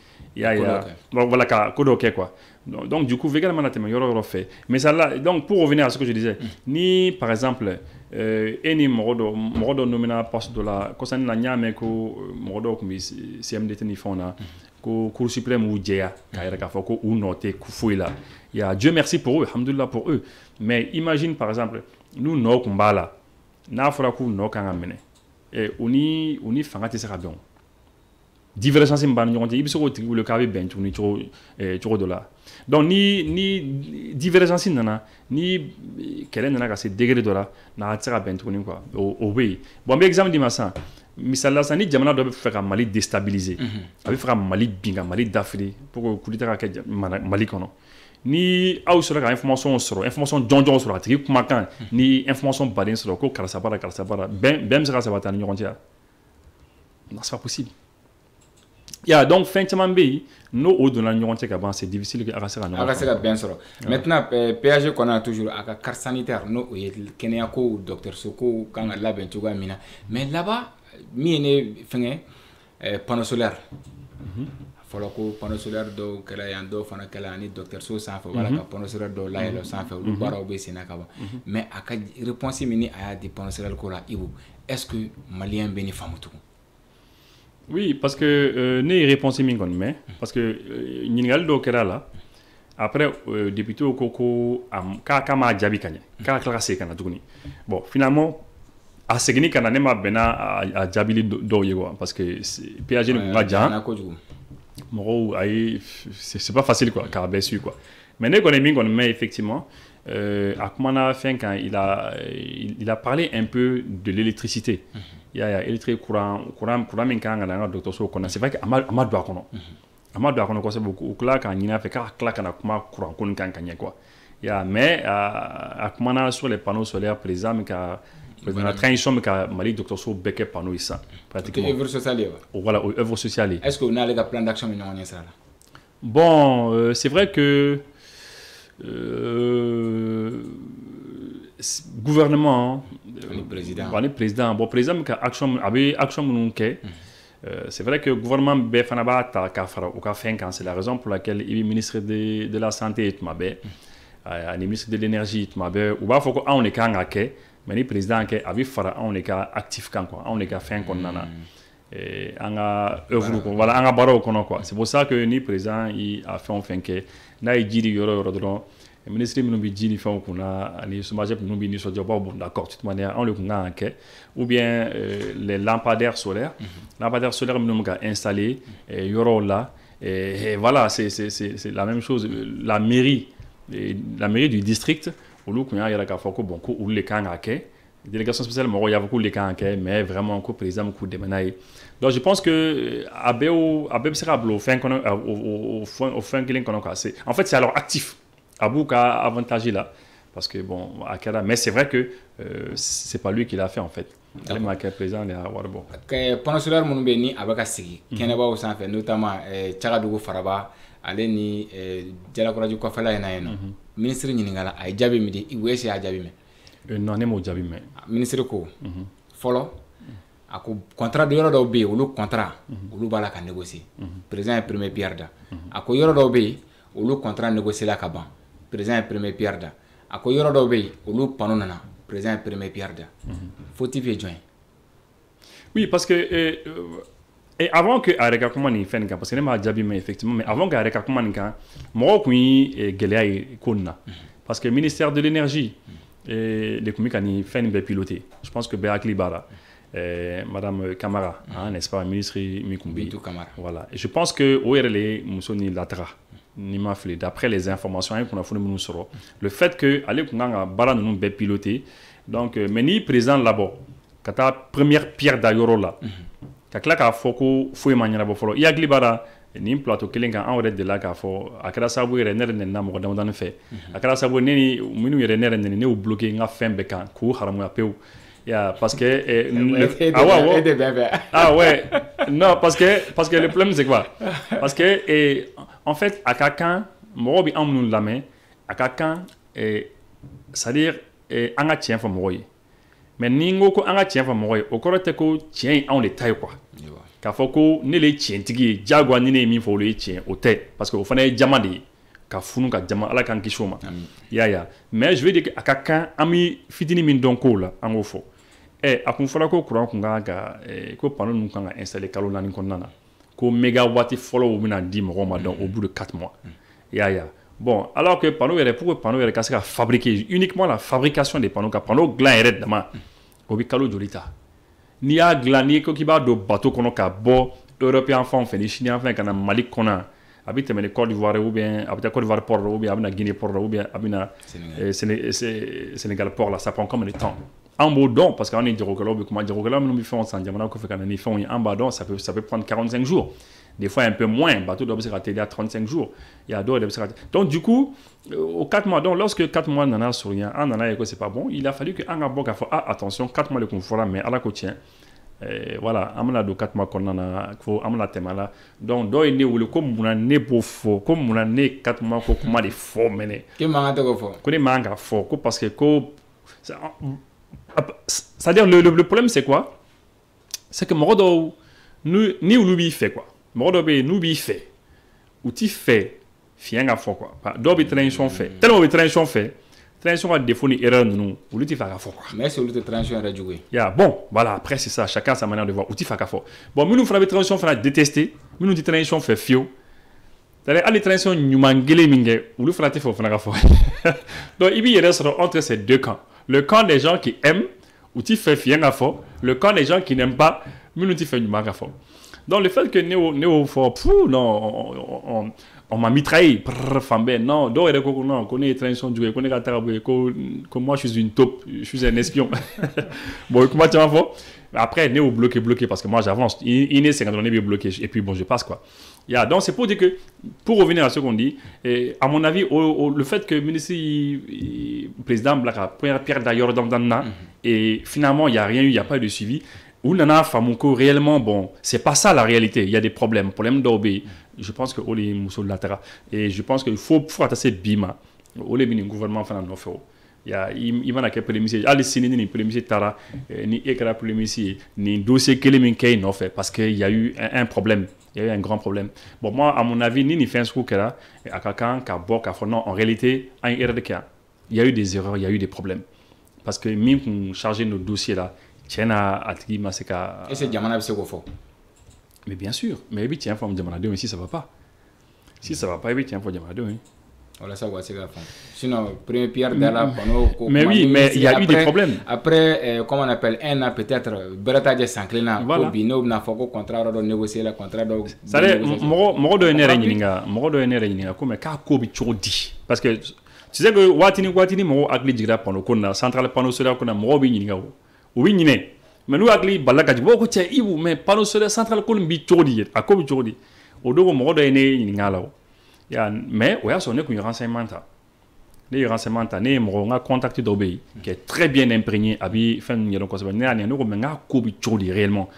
voilà ka ko dɔw kɛ quoi donc du coup Végal mana tɛmɛ yɔrɔ yɔrɔ fɛ mais ça là donc pour revenir à ce que je disais ni par exemple e ni mɔgɔ dɔ nomina poste dɔ la kɔsani na n y'a mɛn ko mɔgɔ dɔw tun bɛ CMDT ni fɛnw na ko cour suprême ou jɛya k'a yɛrɛ k'a fɔ ko u nɔ tɛ foyi la il y a Dieu merci pour eux alhamdulillah pour eux mais imagine par exemple n'u nɔ tun b'a la n'a fɔra k'u nɔ kan ka minɛ u ni fanga tɛ se ka bɛn divergence min b'an ni ɲɔgɔn cɛ i bɛ se k'o tigi wele k'a bɛ bɛn tuguni cogo dɔ la donc ni divergence nana ni kɛlɛ nana ka se degré dɔ la n'a tɛ se ka bɛn tuguni quoi o bɛ yen bon n bɛ exemple d'i ma sisan misali la sisan ni jamana dɔ bɛ fɛ ka Mali déstabiliser a bɛ fɛ ka Mali bin ka Mali dafiri pour que coup d'État ka kɛ Mali kɔnɔ ni aw sɔrɔ ka information jɔnjɔn sɔrɔ a tigi kumakan ni information baden sɔrɔ ko karisa bara bɛn bɛ se ka sabati ani ɲɔgɔn cɛ non c'est pas possible donc fɛn caman bɛ yen n'o o donna ɲɔgɔn cɛ ka ban c'est difficile a ka se ka bɛn sɔrɔ maintenant PAG kɔnɔ toujours a ka carte sanitaire n'o o ye kɛnɛya ko dɔgɔtɔrɔso ko kan ka labɛn cogoya min na mais là-bas min ye ne fɛngɛ panneau solaire fɔlɔ ko panneau solaire dɔw kɛra yan dɔw fana kɛra ani dɔgɔtɔrɔso sanfɛ wala ka panneau solaire dɔw layɛlɛ sanfɛ olu baaraw bɛ sen na ka ban mais a ka réponse min ni a y'a di panneau solaire ko la Ibu est-ce que malien bɛ ni faamu tugun oui parce que ne ye réponse min kɔni mɛn parce que ɲininkali dɔw kɛra la après député ko k'a m'a jaabi ka ɲɛ k'a tila ka segin ka na tuguni bon finalement a seginni ka na ne ma bɛnna a jaabili dɔw ye quoi parce que PAG ni kun ka jan mɔgɔw ayi c'est pas facile quoi k'a bɛɛ suit quoi mais ne kɔni min kɔni mɛn effectivement a kumana fɛn kan il a parlé un peu de l'électricité il y a électrique courant min kan ka na an ka dɔgɔtɔrɔso kɔnɔ c'est vrai que a ma don a kɔnɔ a ma don a kɔnɔ kosɛbɛ u tila k'a ɲini a fɛ k'a tila ka na kuma courant ko nin kan ka ɲɛ quoi mais a kumana sur les panneaux solaires président min ka la transition min ka Mali dɔgɔtɔrɔso bɛɛ kɛ panneau ye sisan pratiquement œuvre sociale ye wa voilà o œuvre sociale ye est-ce que n'ale ka plan d'action bɛ ɲɔgɔn ɲɛ sira la bon c'est vrai que gouvernement ani président bon président min ka action a bɛ action minnu kɛ c'est vrai que gouvernement bɛɛ fana b'a ta k'a fara u ka fɛn kan c'est la raison pour laquelle il est ministre de la santé tuma bɛɛ ani ministre de l'énergie tuma bɛ u b'a fɔ ko anw de kan ka kɛ mais ni président kɛ a bɛ fara anw de ka actif kan quoi anw de ka fɛn kɔnɔna na an ka œuvre voilà an ka baaraw kɔnɔ quoi c'est pour ça que ni président a fɛn o fɛn kɛ n'a ye ji di yɔrɔ o yɔrɔ dɔrɔn ministre minnu bɛ ji ni fɛnw kunna ani SOMAGEP minnu bɛ nisɔndiya u b'a bon d'accord de toute manière anw de kun kan ka kɛ ou bien les lampadaires solaires minnu bɛ ka installer yɔrɔw la et voilà c'est la même chose la mairie du district olu kun y'a yɛrɛ k'a fɔ ko bon ko olu de kan ka kɛ délégation spéciale mɔgɔw y'a fɔ k'olu de kan ka kɛ mais vraiment ko président k'u dɛmɛ n'a ye donc je pense que a bɛɛ bɛ se ka bila o fɛn kɔnɔ o fɛn kelen kɔnɔ quoi c'est en fait c'est alors actif a b'u ka avantage là parce que bon a kɛra mais c'est vrai que c'est pas lui qui l'a fait en fait ale ma kɛ président de y'a wari bɔ panneau solaire minnu bɛ yen ni a bɛ ka sigi kɛnɛbaw sanfɛ notamment Cagadugu Faraba ale ni Jalakɔrɔji kɔfɛla in na yen nɔ ministre ɲininkala a ye jaabi min di UES y'a jaabi mɛn non ne m'o jaabi mɛn ministre ko fɔlɔ a ko contrat de yɔrɔ dɔw bɛ yen olu contrat olu b'a la ka négocier président ye premier pierre da a ko yɔrɔ dɔw bɛ yen olu contrat négocier la ka ban président ye premier pierre da a ko yɔrɔ dɔw bɛ yen olu panneau nana président ye premier pierre da fautif ye jɔn ye oui parce que et avant que a yɛrɛ ka kuma nin fɛn nin kan parce que ne m'a jaabi mɛn effectivement mais avant que a yɛrɛ ka kuma nin kan mɔgɔw kun ye gɛlɛya ye ko nin na parce que ministère de l'énergie de kun bɛ ka nin fɛn nin bɛɛ piloter je pense que bɛɛ hakili b'a la madame Camara n'est-ce pas ministre min kun bɛ yen voilà et je pense que o yɛrɛ le muso ni lataga ni ma fili d'après les informations an ye kunnafoni minnu sɔrɔ le fait que ale kun kan ka baara ninnu bɛɛ piloter donc mais ni président labɔ ka taa première pierre da yɔrɔ la ka tila k'a fɔ ko foyi ma ɲɛnabɔ fɔlɔ i hakili b'a la nin plateau kelen kan anw yɛrɛ delila k'a fɔ a kɛra sababu yɛrɛ ne yɛrɛ nɛnina mɔgɔ damadɔni fɛ a kɛra sababu ne ni minnu yɛrɛ ne yɛrɛ nɛni ne y'u bloqué n ka fɛn bɛɛ kan k'u haramuya pewu parce que ah ouais non parce que le problème c'est quoi parce que en fait a ka kan mɔgɔw bɛ anw minnu lamɛn a ka kan c'est-à-dire an ka tiɲɛ fɔ mɔgɔw ye mais ni n ko ko an ka tiɲɛ fɔ mɔgɔw ye o kɔrɔ tɛ ko tiɲɛ ye anw de ta ye quoi k'a fɔ ko ne de ye tiɲɛtigi ye diyagoya ni ne ye min fɔ olu ye tiɲɛ o tɛ parce que o fana ye jama de ye ka funu ka jama ala k'an kisi o ma i y'a ye mais je veux dire a ka kan an bɛ fitinin min dɔn kow la an k'o fɔ a kun fɔra ko courant kun kan ka ko panneau ninnu kan ka installer kalo 4 kɔnɔna na ko mégawatt fɔlɔw bɛna di mɔgɔw ma donc au bout de 4 mois i y'a ye bon alors que panneau yɛrɛ pour que panneau yɛrɛ ka se ka fabriquer uniquement la fabrication des panneaux ka panneau dilan yɛrɛ dama o bɛ kalo joli ta n'i y'a dilan n'i ko k'i b'a don bateau kɔnɔ ka bɔ européen fanw fɛ ni chinois fɛn ka na Mali kɔnɔ a bɛ tɛmɛ ni Côte d'Ivoire ou bien a bɛ taa Côte d'Ivoire port la ou bien a bɛ na Guinée port la ou bien a bɛ na Sénégal port la ça prend combien de temps an b'o dɔn parce que an ni jagokɛlaw bɛ kuma jagokɛlaw minnu bɛ fɛnw san jamana kɔfɛ ka na ni fɛnw ye an b'a dɔn ça peut prendre 45 jours des fois un peu moins bateau dɔ bɛ se ka teliya 35 jours il y a dɔw yɛrɛ bɛ se ka donc du coup aux 4 mois donc lorsque 4 mois nana surunya an nana ye ko c'est pas bon il a fallu que an ka bɔ k'a fɔ attention 4 mois de kun fɔra mais ala ko tiɲɛ voilà an bɛna don 4 mois kɔnɔna na fo an bɛna tɛmɛ a la donc dɔw ye ne wele ko munna ne b'o fɔ ko munna ne ye 4 mois ko kuma de fɔ mɛnɛ k'e man kan tɛ k'o fɔ ko ne man kan ka fɔ ko parce que ko c'est-à-dire le problème c'est quoi c'est que mɔgɔ dɔw ni olu b'i fɛ quoi mɔgɔ dɔw bɛ yen n'u b'i fɛ u t'i fɛ fiɲɛ ka fɔ quoi dɔw bɛ transition fɛ tellement u bɛ transition fɛ transition ka défaut ni erreur ninnu olu t'i fɛ ka fɔ quoi mais est-ce que olu tɛ transition yɛrɛ jugu ye bon voilà après c'est ça chacun sa manière de voir u t'i fɛ ka fɔ bon minnu fana bɛ transition fana détester minnu tɛ transition fɛ fiyewu c'est-à-dire hali transition ɲuman kelen min kɛ olu fana tɛ fɛ o fana ka fɔ donc i b'i yɛrɛ sɔrɔ entre ces deux camps le camp des gens qui aiment ou t'i fɛ fiɲɛ ka fɔ le camp des gens qui n'aiment pas minnu t'i fɛ ɲuman ka fɔ donc le fait que ne y'o fɔ non on m'a mitraillé fan bɛɛ non dɔw yɛrɛ ko non ko ne ye transition jugu ye ko ne ka taga bɔ yen ko moi je suis une taupe je suis un espion bon kuma caman fɔ après ne y'o bloqué parce que moi j'avance i ne sɛgɛn dɔrɔn ne b'i bloqué et puis bon je passe quoi donc c'est pour dire que pour revenir à ce qu'on dit à mon avis le fait que ministre président bila ka première pierre da yɔrɔ damadɔni na et finalement il y a rien eu il y a pas eu de suivi ou nana faamu ko réellement bon c'est pas ça la réalité il y a des problèmes dɔw bɛ yen je pense que o de ye muso latara et je pense que il faut ka taa se bi ma o de bɛ nin gouvernement fana nɔfɛ o i mana kɛ premier ministre hali sini ni nin premier ministre taara ni e kɛra premier ministre ye nin dossier kelen min kɛ i nɔfɛ parce que il y a eu un problème Il y a eu un grand problème. Bon, moi, à mon avis, ni fait un scoop là, à quelqu'un qui a beau, qui a fait non, en réalité, il y a eu des erreurs, il y a eu des problèmes. Parce que même qu'on chargeait nos dossiers là, tiens à Tigui Maseka. Et c'est Diamana Bisseko. Mais bien sûr, mais il tiens, il faut me demander, mais si ça va pas. Si ça va pas, il tiens, il faut me demander. Voilà, ça va, c'est la fin. Sinon, premier pierre de la panneau. Mais oui, mais il y a eu des problèmes. Après, comment on appelle, un an peut-être, Beretta de Saint-Clina, voilà. Bino, n'a pas contrat de négocier le contrat de. Ça veut dire, moi, de NR, comme un Kobi Chodi. Parce que, tu sais que Watini, moi, agli digra panneau, qu'on a central panneau solaire, qu'on a Morobi Ninga. Oui, Nine. Mais nous, agli, Balaka, beaucoup de Ibu, mais panneau solaire central, qu'on bi Chodi, à Kobi Chodi. Au dos, moi, de NR Ninga là. Mais il y a son renseignement. Les renseignements, on a contacté d'Obéi, qui est très bien imprégné. Réellement.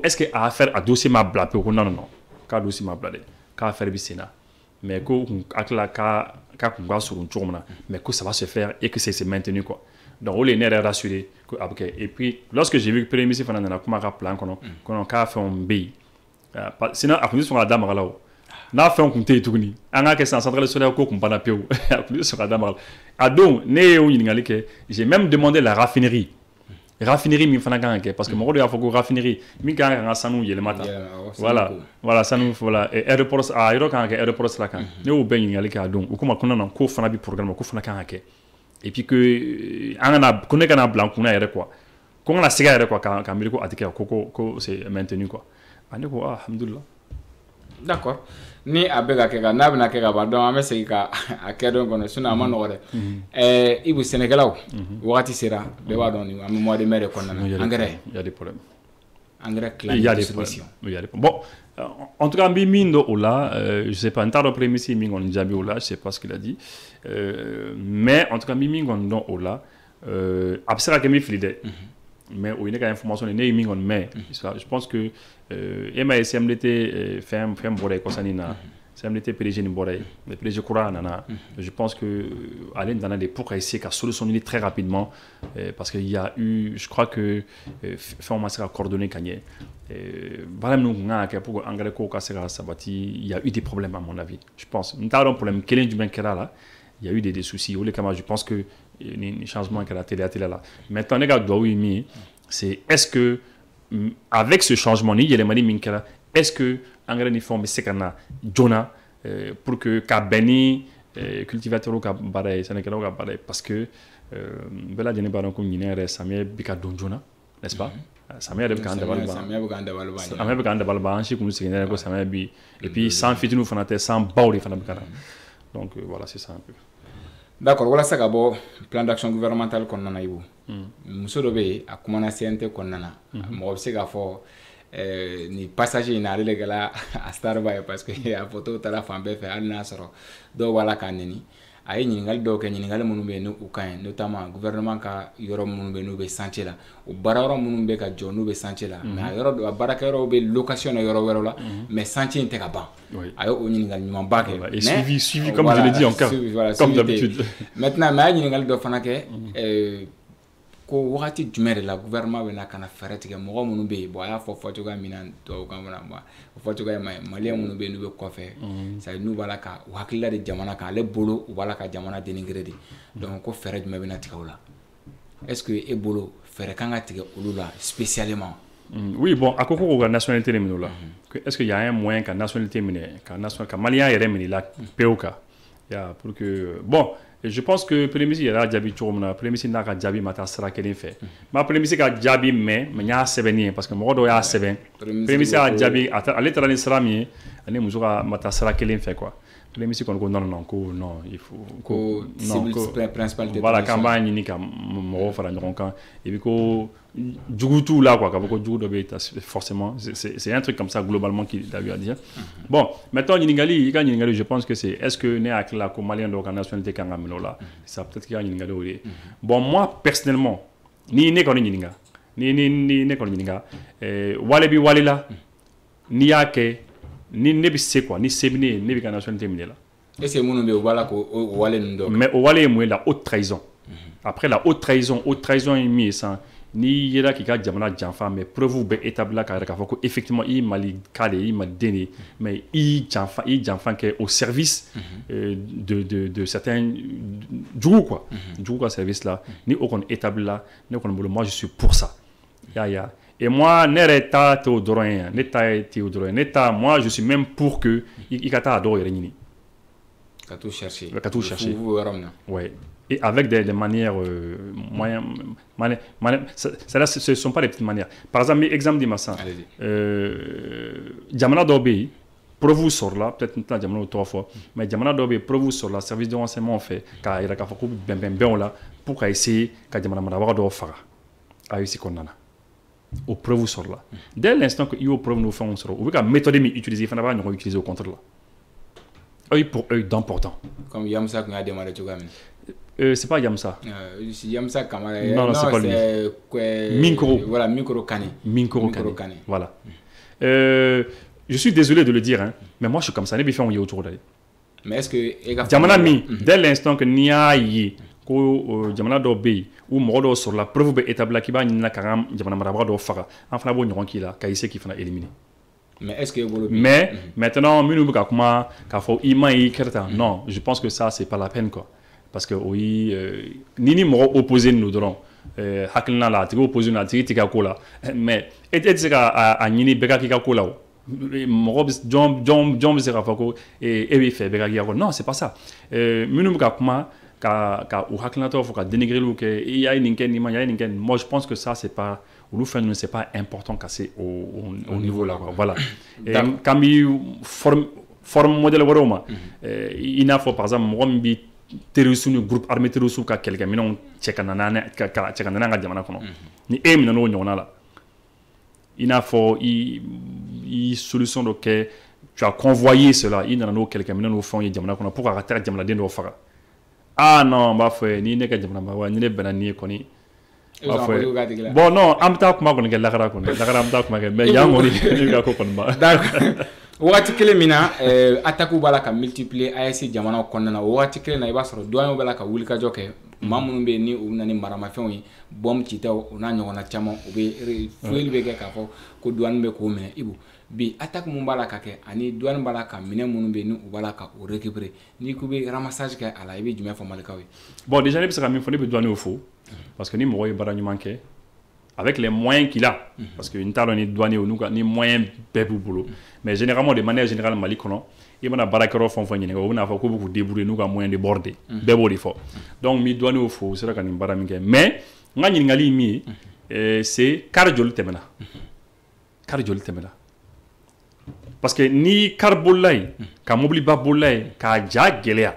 Est-ce qu'il y a affaire à dossier ma blague? Non, non, non. Car dossier ma blague. Car affaire du Sénat. Mais que mais que ça va se faire et que c'est maintenu. Quoi. Donc, on est rassuré. Et puis, lorsque j'ai vu que le Premier ministre a plan qu'on a fait un B. Sinon, à condition la dame là. N'a fait un compte tout ni an ka question centrale solaire ko kumpana peu plus sur Adam a donc né o yingali ke j'ai même demandé la raffinerie mi fana kan ke parce que mo do ya foko raffinerie mi kan nga sanu yele mata voilà sanu voilà aéroport a aéro kan ke aéroport la kan né o ben yingali ka donc o kuma kunna ko fana bi programme ko fana kan ke et puis que an na connait kana blanc kuna yere quoi ko na siga yere quoi kan mi ko atike ko c'est maintenu quoi ane ko alhamdulillah. D'accord. Ni abega kega na bina kega ba donc ame segi ka akedo ngono suna ama no de ibu Sénégalaw wakati sera be wa don am mois de mai kon na engrais il y a des problèmes il y a des problèmes bon en tout cas Mindo Ola je sais pas entendre premier ministre Mingon Jabi Ola je sais pas ce qu'il a dit mais en tout cas Mingon don Ola absera que mi flide mais il y a une information mais je pense que MASMDT fait un boré kosanina CMDT PDG ni boré le PDG Koura nana je pense que aller dans des pour essayer qu'à solutionner très rapidement parce qu'il y a eu je crois que fait on m'a coordonné gagné voilà nous pour engrais ko kasera sabati il y a eu des problèmes à mon avis je pense nous avons un problème quel du bankera là il y a eu des soucis au les je pense que les changements que la télé là maintenant les gars doit oui c'est est-ce que avec ce changement ni yele mani minkela est-ce que engrais ni forme sekana jona pour que kabeni cultivateur ka bare sénégalais ka bare parce que bela jene baron ko minere samé bika donjona n'est-ce pas samé de bika ndabal ba anchi ko sénégalais ko samé bi et puis sans fitinu fanate sans bauli fana bika donc voilà c'est ça un peu. D'accord, voilà ça gabo plan d'action gouvernemental qu'on en a eu. Muso do be a kuma na CNT qu'on nana. Mo se ga fo ni passager na le gala a Starbucks parce que a photo tala fambe fe al nasro do wala kaneni. Ay ñingal do ke ñingal mënu be no ukan notamment gouvernement ka yoro mënu be no be santé la o bararo mënu be ka jonu be santé la mais yoro do baraka yoro be location yoro wero la mais santé inte ka ban ayo o ñingal ñuma baké et suivi comme je l'ai dit encore comme d'habitude maintenant mais ñingal do fana ke ko wakati jumere la gouvernement be na kana ferretige mo mënu be bo ya fo foto ga minan to ka mona mo foto ga malien mënu be no be ko fe ça nous bala ka wakilla de jamana ka le bolo wala ka jamana dénigré donc ko ferre jume be na tikawla est-ce que e bolo ferre kanga tige ulula spécialement oui bon à koko ko nationalité mino là est-ce qu'il y a un moyen ka nationalité mine ka malien yere mine la POK ya pour que bon je pense que Premier ministre yɛrɛ jaabi cogo min na Premier ministre n'a ka jaabi ma taa sira kelen fɛ ma Premier ministre ka jaabi mais n y'a sɛbɛnni ye parce que mɔgɔ dɔw y'a sɛbɛn Premier ministre y'a jaabi ale taara ni sira min ye ani muso ka ma taa sira kelen fɛ quoi Premier ministre kɔni ko non ko non il faut ko principalité voilà k'an b'a ɲini ka mɔgɔw fara ɲɔgɔn kan et puis ko jugu t'u la quoi k'a fɔ ko jugu dɔ bɛ forcément c'est un truc comme ça globalement qu'il a eu à dire bon maintenant ɲininkali i ka ɲininkali je pense que c'est est-ce que ne hakili la ko malien dɔw ka nationalité kan ka minɛ o la ça peut-être qu'il y a ɲininkali o de bon moi personnellement ni ne kɔni ɲininka ni ne kɔni ɲininka wale bi wale la n'i y'a kɛ ni ne bɛ se quoi ni se bɛ ne ye ne bɛ ka nationalité minɛ la est-ce que minnu bɛ yen o b'a la ko wale ninnu dɔ mais o wale ye mun ye la haute trahison après la haute trahison ye min ye sisan ni yera k'i ka jamana janfa mais preuve bɛ établi la k'a yira k'a fɔ ko effectivement i Mali ka de i maliden de mais i janfa kɛ au service de certains jugu quoi jugu ka service là ni o kɔni établi la ne kɔni bolo moi je suis pour ça ya et moi ne yɛrɛ ta tɛ o dɔrɔn ye ne ta tɛ o dɔrɔn ye ne ta moi je suis même pour que i ka taa a dɔw yɛrɛ ɲini ka t'u chercher ouais. Et avec des manières moyens, ce ne sont pas des petites manières. Par exemple, exemple de Massan, Jamana Dobe, preuve sur là, peut-être une Jamana 3 fois, mais Jamana Dobe, preuve sur la service de renseignement fait, car il y a ben là, pour essayer que Jamana Madawa doit faire, à réussir qu'on en a. Au preuve sur là. Dès l'instant que il preuve nous faisons sur, ou que la méthode utilisée, il faut pas nous utiliser au contre là. Œil pour œil d'important. Comme Yamsa qui a démarré tout comme. C'est pas Yamsa. Yamsa Kamara. Non, c'est pas lui. Minkoro. Voilà, Minkoro Kane. Minkoro Kane. Voilà. Je suis désolé de le dire, hein, mais moi je suis comme ça. Mais est-ce que. Jamana mi, dès l'instant que Nia yi, que Jamana dobe, ou Moro sur la preuve établie qui va n'y karam Jamana Marabra do Fara, en fana bon yon qui là, Kaïse qui fana éliminé. Mais est-ce que mais maintenant, non, je pense que ça c'est pas la peine quoi. Parce que oui, ni moro opposé nous donnons. Hakilna la, tu opposé na, tu tika kola. Mais et c'est à nini beka kika kola. Moro jom sera fako et fait beka kika kola. Non, c'est pas ça. Minum ka kuma ka ou hakilna to faut ka dénigrer le que il y a une ninken. Moi je pense que ça c'est pas c'est pas important casser au niveau là quoi. Voilà. Quand il forme modèle waroma il n'a faut par exemple moi bi terroriste ni groupe armé terroriste ka quelqu'un mais non chekanana nga jamana kono ni emi na no nyona la il n'a faut il solution de que tu as convoyé cela il n'a no quelqu'un mais non au fond il jamana kono pour arrêter jamana den do fara ah non ba foi ni ne ka jamana ba ni ne benani koni bon non amta kuma ko ngel lakara ko lakara amta kuma mais yangori ga ko kon ba d'accord wati kele mina attaque bala ka multiplier ASC jamana konnana wati kele na iba soro doyo bala ka wulika joke mamunu be ni una ni marama fenwi bom citaw una nyona chama obe fuel be ka fo ko douane be ko mena ibu bi attaque mun bala ka ke ani douane bala ka mine munu be ni bala ka o récupérer ni ko be ramassage ka ala ibe jume fo malika wi bon déjà ne bisa ka min fo ne be douane au faux parce que ni mo y bara manqué avec les moyens qu'il a parce que une talon ni douane ou ni moyens bébou boulot mais généralement de manière générale Mali kono il y a barakero fon fon ni on a fa ko beaucoup débrouiller nous ga moyen de border bebo di fo donc mi douane au faux c'est là kan bara minke mais ngani ngali mi c'est cardiol temena parce que ni carbolay ka mobili ba bolay ka ja gelea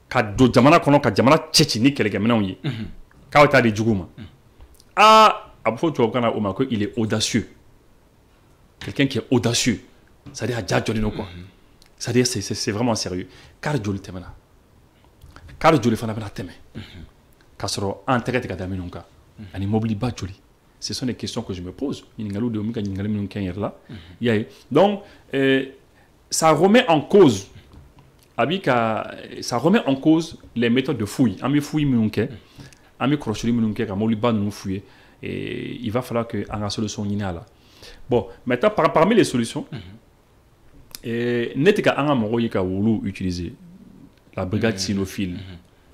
ka do jamana kono ka jamana chechi ni keleke menaw yi ka wata di juguma ah abfo tu kana o ma ko il est audacieux quelqu'un qui est audacieux c'est-à-dire a ja jolino quoi c'est-à-dire c'est vraiment sérieux car joli temena car joli fana bana teme kasoro entrée ka daminunka ani mobili ba joli ce sont des questions que je me pose donc ça remet en cause ça remet en cause les méthodes de fouille. Ami fouille minunke, ami crocherie minunke, ka moliba nous fouiller. Et il va falloir que en solution là. Bon, maintenant parmi les solutions, netika anga moroyi ka wulu utiliser la brigade cynophile,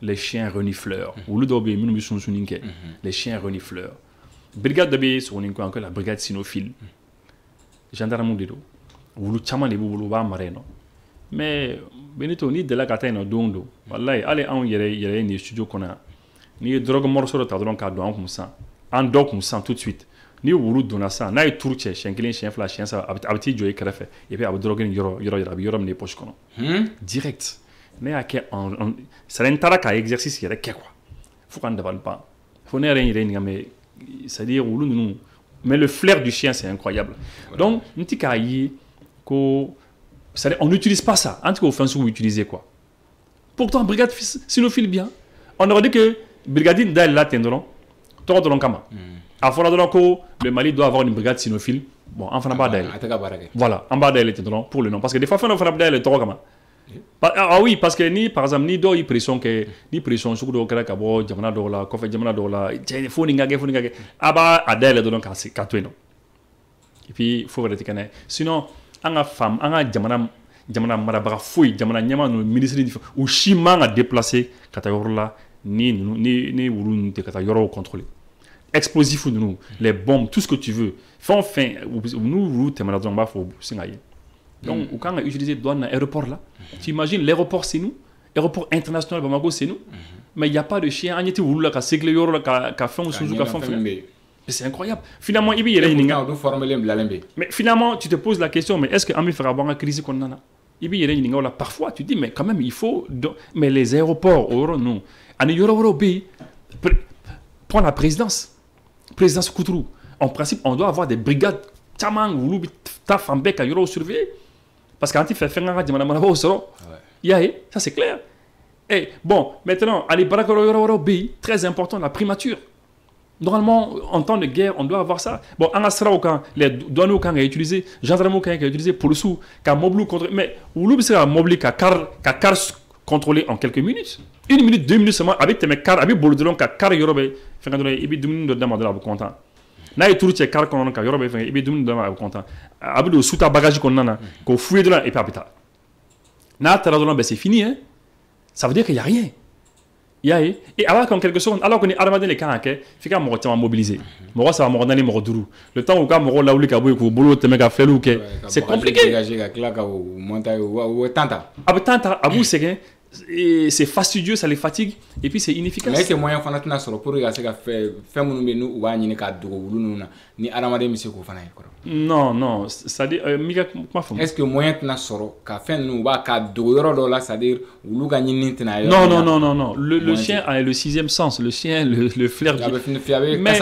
les chiens renifleurs. Wulu dobe minu sunsuninke, les chiens renifleurs. Brigade dobe sur encore la brigade cynophile. Gendarme de do. Wulu chama de wulu ba mareno. Mais Benito ni de la katana dondo wallahi allez en yere ni studio kona ni drogue morceau ta don ka don comme ça en doc comme ça tout de suite ni wuru dona ça na tour che chenkelin chien flash chien ça abati joye krefe et puis ab drogue yoro ne poche kono direct mais à que ça l'intara ka exercice yere ke quoi faut qu'on ne devale pas faut ne rien rien mais c'est à dire wulu nous mais le flair du chien c'est incroyable donc ntika yi ko on n'utilise pas ça. En tout cas, offensive, vous utilisez quoi? Pourtant, brigade cynophile bien. On aurait dit que brigadine d'aile là, tendron, tordron kama. À fond le Mali doit avoir une brigade cynophile. Bon, en bas d'aile. Voilà, en bas d'aile, tendron, pour le nom. Parce que des fois, on a d'aile, tordron kama. Ah oui, parce que ni par exemple ni do y pression que ni pression sur do kala ka bo jamana do la ko fa jamana do la fo ni ngage aba adele do ka ka tweno et puis faut arrêter kana sinon anga femme anga jamana marabara foi jamana nyama no ministre ou chima a déplacer kata yorla ni wurun te kata yoro contrôler explosif nous les bombes tout ce que tu veux enfin nous temana do ba fo singaye. Donc, quand on a utilisé douane à l'aéroport là, tu imagines l'aéroport c'est nous, l'aéroport international Bamako c'est nous, mais il n'y a pas de chien, c'est incroyable. Finalement, mais finalement, tu te poses la question, mais est-ce que Ami fera avoir une crise qu'on a? Parfois, tu dis, mais quand même, il faut. Mais les aéroports, non. Prends la présidence Koutourou. En principe, on doit avoir des brigades. Parce que quand il fait ça c'est clair. Et bon, maintenant, très important, la primature. Normalement, en temps de guerre, on doit avoir ça. Bon, en Asra, les douanes au camp est utilisé, gendarmes au camp est utilisé pour le sou, car Moblou contre. Mais Ouloub c'est un Moblou qui a car contrôlé en quelques minutes. 1 minute, 2 minutes seulement, avec tes car, avec Boldelon, car Yorobe, fait un et puis 2 minutes de demande là, vous content. N'a tout ce car qu'on a Yorobe, et puis 2 minutes de demande, vous content. Avec le sous-ta bagage qu'on a, qu'on fouille de là, et puis habitat. N'a pas de c'est fini, hein. Ça veut dire qu'il n'y a rien. Et alors qu'en quelque sorte, alors qu'on est armé les camps, il faut qu'on mobilisé. Moi, ça va me rendre le temps où on là où les boulot, c'est compliqué. C'est fastidieux, ça les fatigue et puis c'est inefficace. Mais c'est moyen fanatique sur pour regarder faire mon nous ou va ni ni aramade monsieur ko fana non non, c'est-à-dire est-ce que moyen na soro ka fait nous va ka doyoro do là, c'est-à-dire ou luga ni ntina non non non non non, le chien a le sixième sens, le chien le flair mais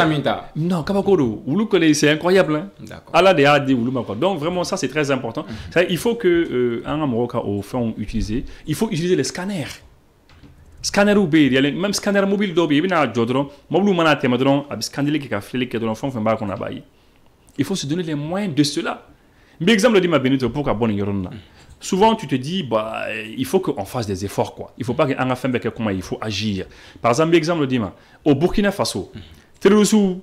non kabakoro ou c'est incroyable hein. D'accord. Allah de a dit ou donc vraiment ça c'est très important. Il faut que un Marocain au fond utiliser, il faut utiliser les scanners. Scanner ou même scanner mobile d'obi, il y a un mobile manate madron, a scanner qui a fait que dans le fond fait qu'on a baillé. Il faut se donner les moyens de cela. Mais exemple dit ma Benito pour qu'à bon yorona. Souvent tu te dis bah il faut qu'on fasse des efforts quoi. Il faut pas qu'on a fait avec comment il faut agir. Par exemple exemple dit au Burkina Faso, Terusu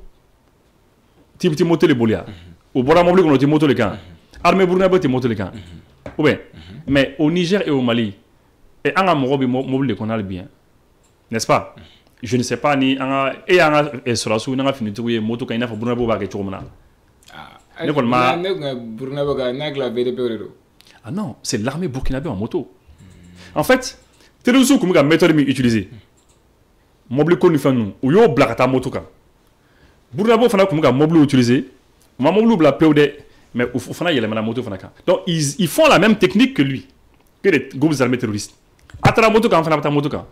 type moto les bolia. Au Bora mobile qu'on a moto les camps. Armée Burkina te moto les camps. Ou bien mais au Niger et au Mali et un amoureux mobile qu'on a le bien, n'est-ce pas? Je ne sais pas ni un et sur la sous n'a fini de trouver moto quand il a fait Burna Boba et Tourmana. Ah non, c'est l'armée burkinabé en moto. En fait, tu es le sous comme méthode utilisée. Mobile qu'on fait nous, ou yo blacata moto quand. Burna Boba fana comme mobile utilisé, ma mobile bla POD, mais au fana il y a la moto fana. Donc ils font la même technique que lui, que les groupes armés terroristes. Atara moto kan fana ta moto kan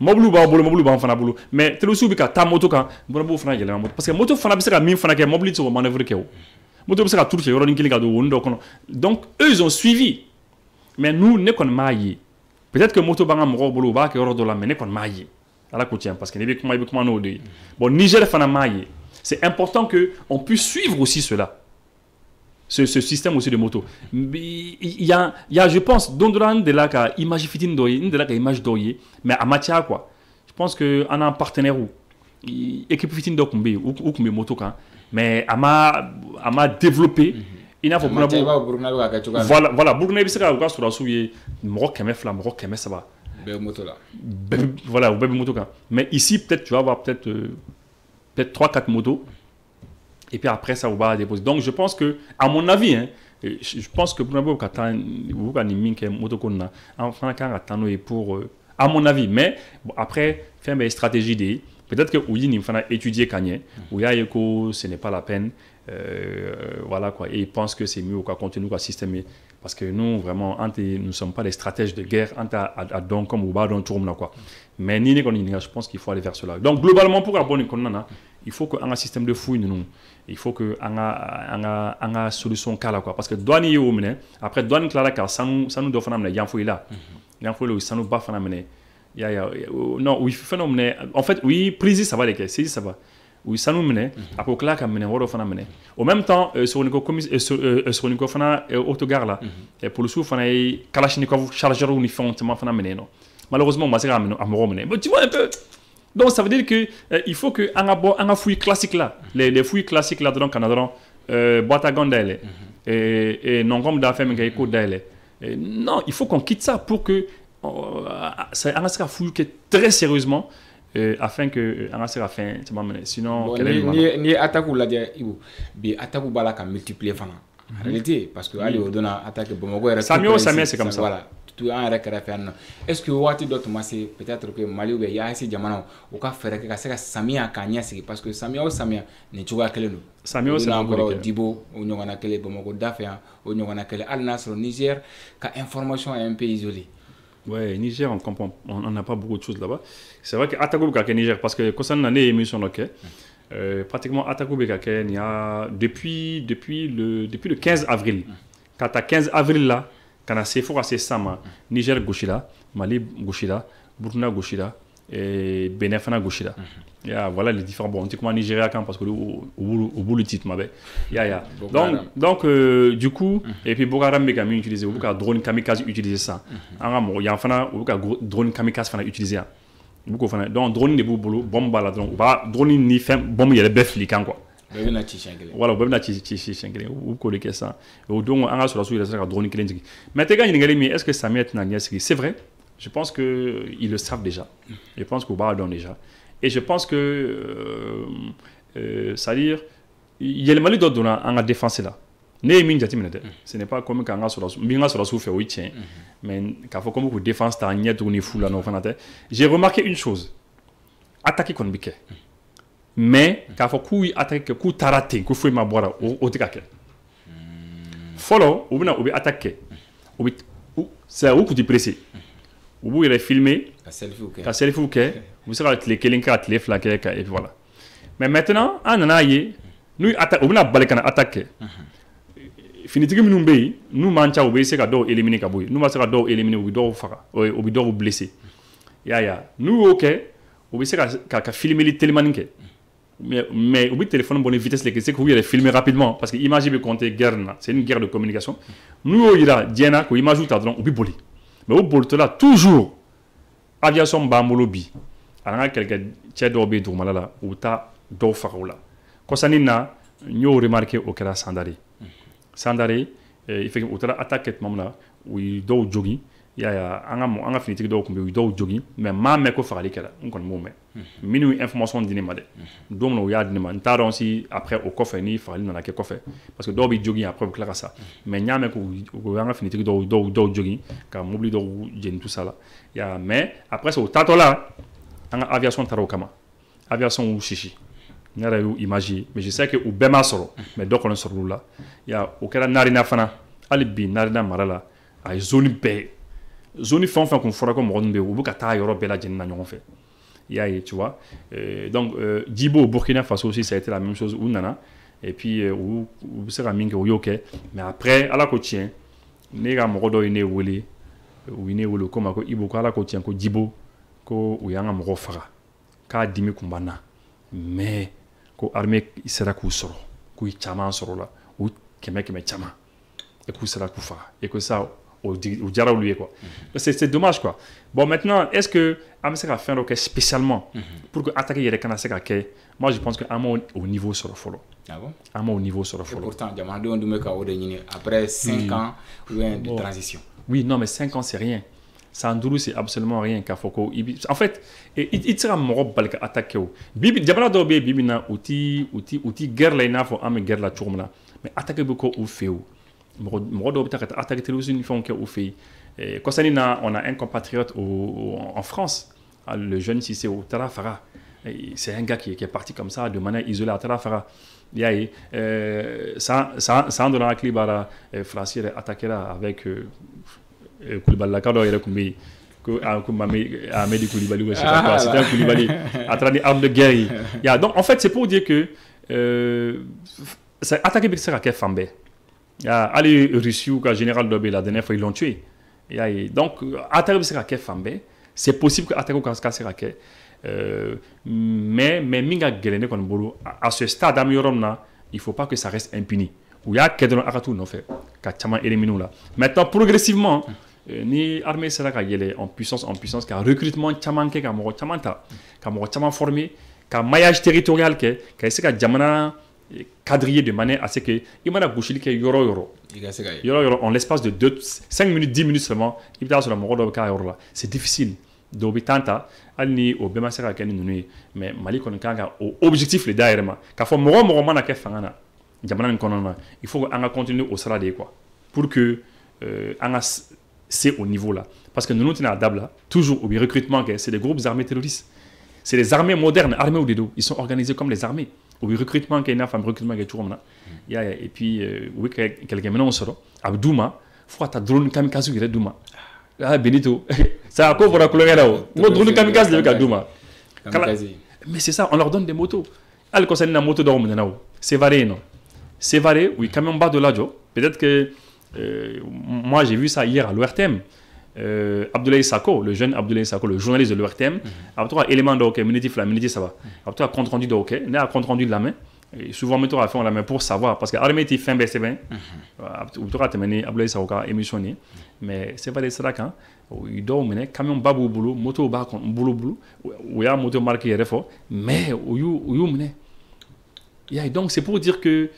mobulu ba fana bulu mais telu subi ka ta moto kan bo fana yele moto parce que moto fana bi se ka min fana ke mobulu to manœuvre ke o moto bi se ka tour ke yoro ni kili ka do wondo kono donc eux ils ont suivi mais nous ne kon mayi peut-être que moto banga mo bulu ba ke yoro do la mais ne kon mayi ala ko tient parce que ne bi comment no de bon Niger fana mayi c'est important que on puisse suivre aussi cela. Ce système aussi de moto. Il y a je pense, de la image fitine doye, de la image doye, mais à matière quoi. Je pense que on a un partenaire où équipe fitine do kumbe ou kumbe moto kan, mais à m'a développé. Il n'a pas voilà Burkina Faso ka sur la souye Maroc kemé flam Maroc kemé ça va. Moto là. Voilà, bébé moto kan. Mais ici peut-être tu vas avoir peut-être 3-4 motos. Et puis après ça, on va déposer. Donc je pense que, à mon avis, hein, je pense que pour à mon avis, mais bon, après, faire mes stratégies des. Peut-être que oui, il faut étudier Kanye, ou ce n'est pas la peine. Voilà quoi. Et ils pensent que c'est mieux quoi, continuer quoi système. Parce que nous, vraiment, nous ne sommes pas des stratèges de guerre, donc comme ou dans tourne quoi. Mais je pense qu'il faut aller vers cela. Donc globalement, pour abonner il faut qu'on ait un système de fouille nous. Il faut que on a une solution cala quoi. Parce que douane y est après douane clara car ça nous doit faire amener y en fouille là. Y en fouille là ça nous pas faire amener. Non oui phénomène. En fait oui prise ça va les caisses ça va. oui ça nous menait après là quand menait woro fana menait au même temps sur une fana autogare là et pour le sou fana kalachnikov chargeur ou ni fondement fana menait non malheureusement on va se ramener à me mais tu vois un peu. Donc ça veut dire que il faut que un fouille classique là les fouilles classiques là dans Canada boîte à gants et non comme d'affaires mais qu'il d'aller non il faut qu'on quitte ça pour que ça un fouille très sérieusement afin que on sera fin sinon ni attaque ou la bi attaque ou bala ka multiplier fana en réalité parce que ali o dona attaque Bamako Samia c'est comme ça voilà tout un récréation est-ce que wati d'autres c'est peut-être que Mali ou ya ese jamana o ka fere ka se ka Samia ka nya sigi parce que Samia ni chuga kele no Samia c'est encore Dibo o nyona kele Bamako dafia o nyona kele Al Nassr Niger ka information est un peu isolé. Ouais, Niger, on comprend, on n'a pas beaucoup de choses là-bas. C'est vrai qu'Atagoub Kake Niger, parce que quand on a une émission pratiquement Atagoub Kake, il y a depuis le 15 avril. Quand à 15 avril là, quand on a fait assez Sama, Niger Gouchila, Mali Gouchila, Burkina Gouchila et Bénin Fana Gouchila. Voilà les différents. Bon, on dit comment Nigeria quand parce que au bout le titre, donc du coup et puis Bogaram Megami utilisé ou ka drone kamikaze utiliser ça. Il y a enfin ou ka drone kamikaze fana utiliser. Beaucoup fana donc drone ne boulot bombe là donc ba drone ni fait bombe il y a les bœufs liquant quoi. Voilà, on va ou coller ça. Au donc on a sur la souille ça drone qui l'indi. Mais t'es gagné mais est-ce que ça met c'est vrai? Je pense que ils le savent déjà. Je pense qu'au bas déjà. Et je pense que, c'est-à-dire, il y a le Mali d'autres dans la défense là. Ce n'est pas comme quand on a sur la souffle, oui, tiens. Mais quand il faut que défense, tu as un ou une foule. J'ai remarqué une chose. Attaquer contre Biké. Mais quand il faut que attaquer, que tu raté, que tu ma boire au Tikake. Follow, ou bien attaquer. C'est où que tu es pressé. Ou bien il est filmé. Ka selfie ou que vous serez les kelinka les flaquer et voilà. Mais maintenant on a nous attaque on a balé attaquer. Finitigi minumbe nous mancha ou c'est ka do éliminer ka boy. Nous va sera do éliminer ou do fara ou do blessé. Ya nous OK ou c'est ka filmer les télémanique. Mais au téléphone bonne vitesse les c'est que vous allez filmer rapidement parce que imagine compter guerre c'est une guerre de communication. Nous ira Diana ko image ta donc ou bi boli. Mais au bol là toujours aviation bamolobi alanga quelqu'un tchè do be do malala ou ta do farola ko sanina ñoo remarqué au kala sandari il fait autre attaque mamla oui do jogi ya anga finiti do ko be do jogi mais ma me ko farali kala on kon mo me minu information dini made dom no ya dini man taron si après au coffre ni farali na ke coffre parce que do bi jogi après ko clara ça mais ñame ko anga finiti do jogi ka mobli do jen tout ça là ya mais après c'est au tato là anga aviation taro kama aviation ou chichi n'ara yu imagi mais je sais que ou bema soro mais do ko soro là ya o kala narina fana alibi narina marala ay zone fond qu'on fera comme on be ou ka ta yoro bela jenna ñon fait tu vois donc Djibo au Burkina Faso aussi ça a été la même chose ou nana et puis ou sera mingi ou yoké mais après à la côtier nega mo do ine woli ou ine wolo comme ko ibo ko ala côtier ko Djibo ko ou yanga mo fara ka dimi kumbana mais ko armée sera ku soro ku chama soro la ou keme chama et ku sera ku fara et que ça au diara lui quoi c'est dommage quoi. Bon maintenant est-ce que Amseka fait un spécialement pour que attaquer les Kanaseka moi je pense que au niveau sur le follow. Ah bon? Au niveau sur le follow. Pourtant Diamando Ndumeka après 5 ans de transition. Oui, non mais 5 ans c'est rien. Sandoulou c'est absolument rien qu'à Foko. En fait, il sera mort balka attaquer. Bibi Diamando Dobe Bibi na outi guerre là na fo am guerre la tourmela. Mais attaquer beaucoup au fait. Moro do peut-être attaquer télévision ils font que au fait. Kosanina on a un compatriote en France, le jeune Cissé au Tarafara. C'est un gars qui est parti comme ça de manière isolée à Tarafara. Ça en donnant à Klibara Francier attaqué là avec Koulibaly la cadre il a combien que Ahmed Koulibaly c'était un Koulibaly à travers armes de guerre. Donc en fait c'est pour dire que c'est attaqué Bixer à Kefambe. Allez Russie ou général Dobé la dernière fois ils l'ont tué. Donc attaqué Bixer à Kefambe, c'est possible que attaqué Kaskasera mais minga gelene kon bolo à ce stade am yorom na il faut pas que ça reste impuni ou ya kedron akatu no fait ka chama éliminer là maintenant progressivement ni armée sera ka yele en puissance car recrutement chaman ke ka mo chamanta ka mo chaman formé ka maillage territorial ke ka ese ka jamana quadriller de manière à ce que il m'a bouché que yoro en l'espace de 5 minutes 10 minutes seulement il peut sur la mort de ka yoro là c'est difficile do bitanta alni o bema sera ka ni mais mali kon kanga objectif le dairement ka fo mo mana ke fangana jamana konona il faut qu'on continue au salade quoi pour que c'est au niveau là parce que nous tenons à Dabla toujours au recrutement c'est des groupes armés terroristes c'est des armées modernes armées ou des dos ils sont organisés comme les armées au recrutement qui est une femme recrutement qui est toujours là et puis oui quelqu'un maintenant on sort Abdouma faut ta drone kamikaze qui est Douma ah Benito ça a quoi pour la couleur là moi drone kamikaze avec Douma mais c'est ça on leur donne des motos elle concerne la moto d'homme maintenant c'est varié non c'est varié oui quand même bas de là peut-être que moi j'ai vu ça hier à l'ORTM Abdoulaye Sako, le jeune Abdoulaye Sako, le journaliste de l'ORTM, a trois éléments de hockey, minute ça va. A trois compte rendu de hockey, n'a compte rendu de la main. Et souvent, on a fait la main pour savoir parce que l'armée est fin baissé bien. On a terminé Abdoulaye Sako a émissionné, mais c'est pas des sacs hein. Il doit mener camion babou boulot, moto bas boulot, où il y a moto marqué RFO, mais où you mener. Donc c'est pour dire que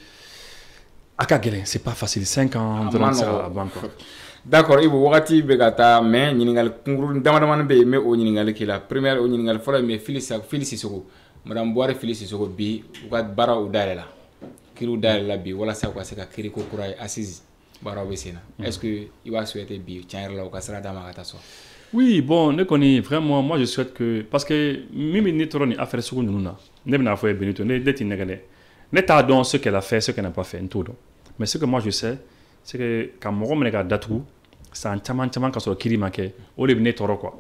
Akagelen, c'est pas facile, 5 ans de avant quoi. D'accord, Ibo wakati be gata mais ñiningal kunguru dama be mais o ñiningal ki la première o ñiningal folo mais Félix Sissoko madame Boire Félix Sissoko bi ukat bara u dale la kiru dale la bi wala sa ko se ka kiri ko kuray assise bara be sena est-ce que il va souhaiter bi tiens la ko sera dama gata so oui bon ne connais vraiment moi je souhaite que parce que mimi ni toroni affaire soko nuna ne bina fo e Benito ne deti negale ne ta don ce qu'elle a fait ce qu'elle n'a pas fait tout mais ce que moi je sais c'est que quand mon homme est datou ça entaman ka so kiri make o le bine toro quoi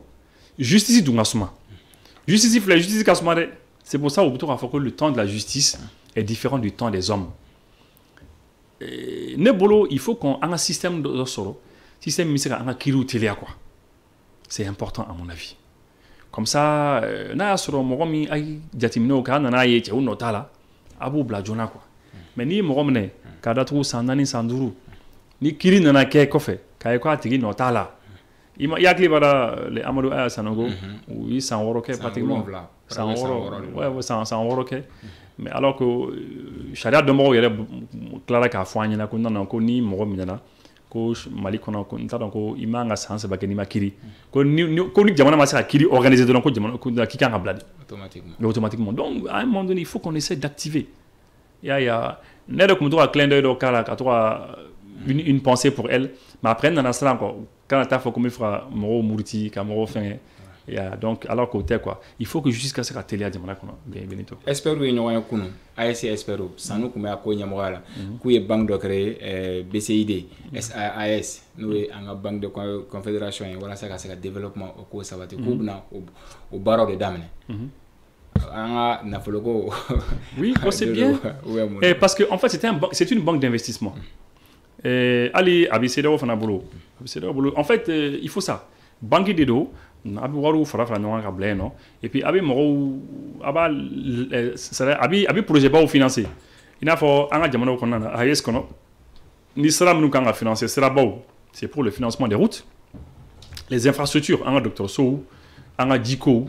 justice dunga suma justice kasuma c'est pour ça au plutôt que le temps de la justice est différent du temps des hommes ne bolo il faut qu'on ait un système de soro système misera anga kiru telia quoi c'est important à mon avis comme ça na soro mo mi ay jatimno ka na ye che uno tala abu bla jona quoi mais ni mo ne ka datu sanani sanduru ni kiri nana ke kofe kay ko atigi no tala ima yakli bara le Amadou Aya Sanogo où ils s'en woroke pratiquement sans woroke mais alors que charia de mo yere clara ka fwanya na ko nana ko ni mo minana ko mali kono ko nta donc imanga sanse bakeni makiri ko ni jamana ma sa kiri organisé de ko jamana ko ki kan bladi automatiquement donc à un moment donné il faut qu'on essaie d'activer ya ne de comme toi clin d'œil do kala ka toi une pensée pour elle mais après dans la salle encore quand tu as fait comme il fera moro murti kamoro fin donc alors côté quoi il faut que jusqu'à ce que télé a demandé qu'on bien Benito espero ñu wayno kunu ASC espero sanu kuma ko nyamogala ku ye banque de créer BCID SAS nous en banque de confédération wala ça ka développement au ko sabati ko na au baro de damne oui c'est bien et parce que en fait c'est une banque d'investissement allez abicédéo fana bolo en fait il faut ça banque de dos abi waru fara no ka bleno et puis abi mo aba abi projet ba financer ina fo anga jamano ko nana AES kono ni sera nous kan financer sera ba c'est pour le financement des routes les infrastructures anga docteur Sou anga Diko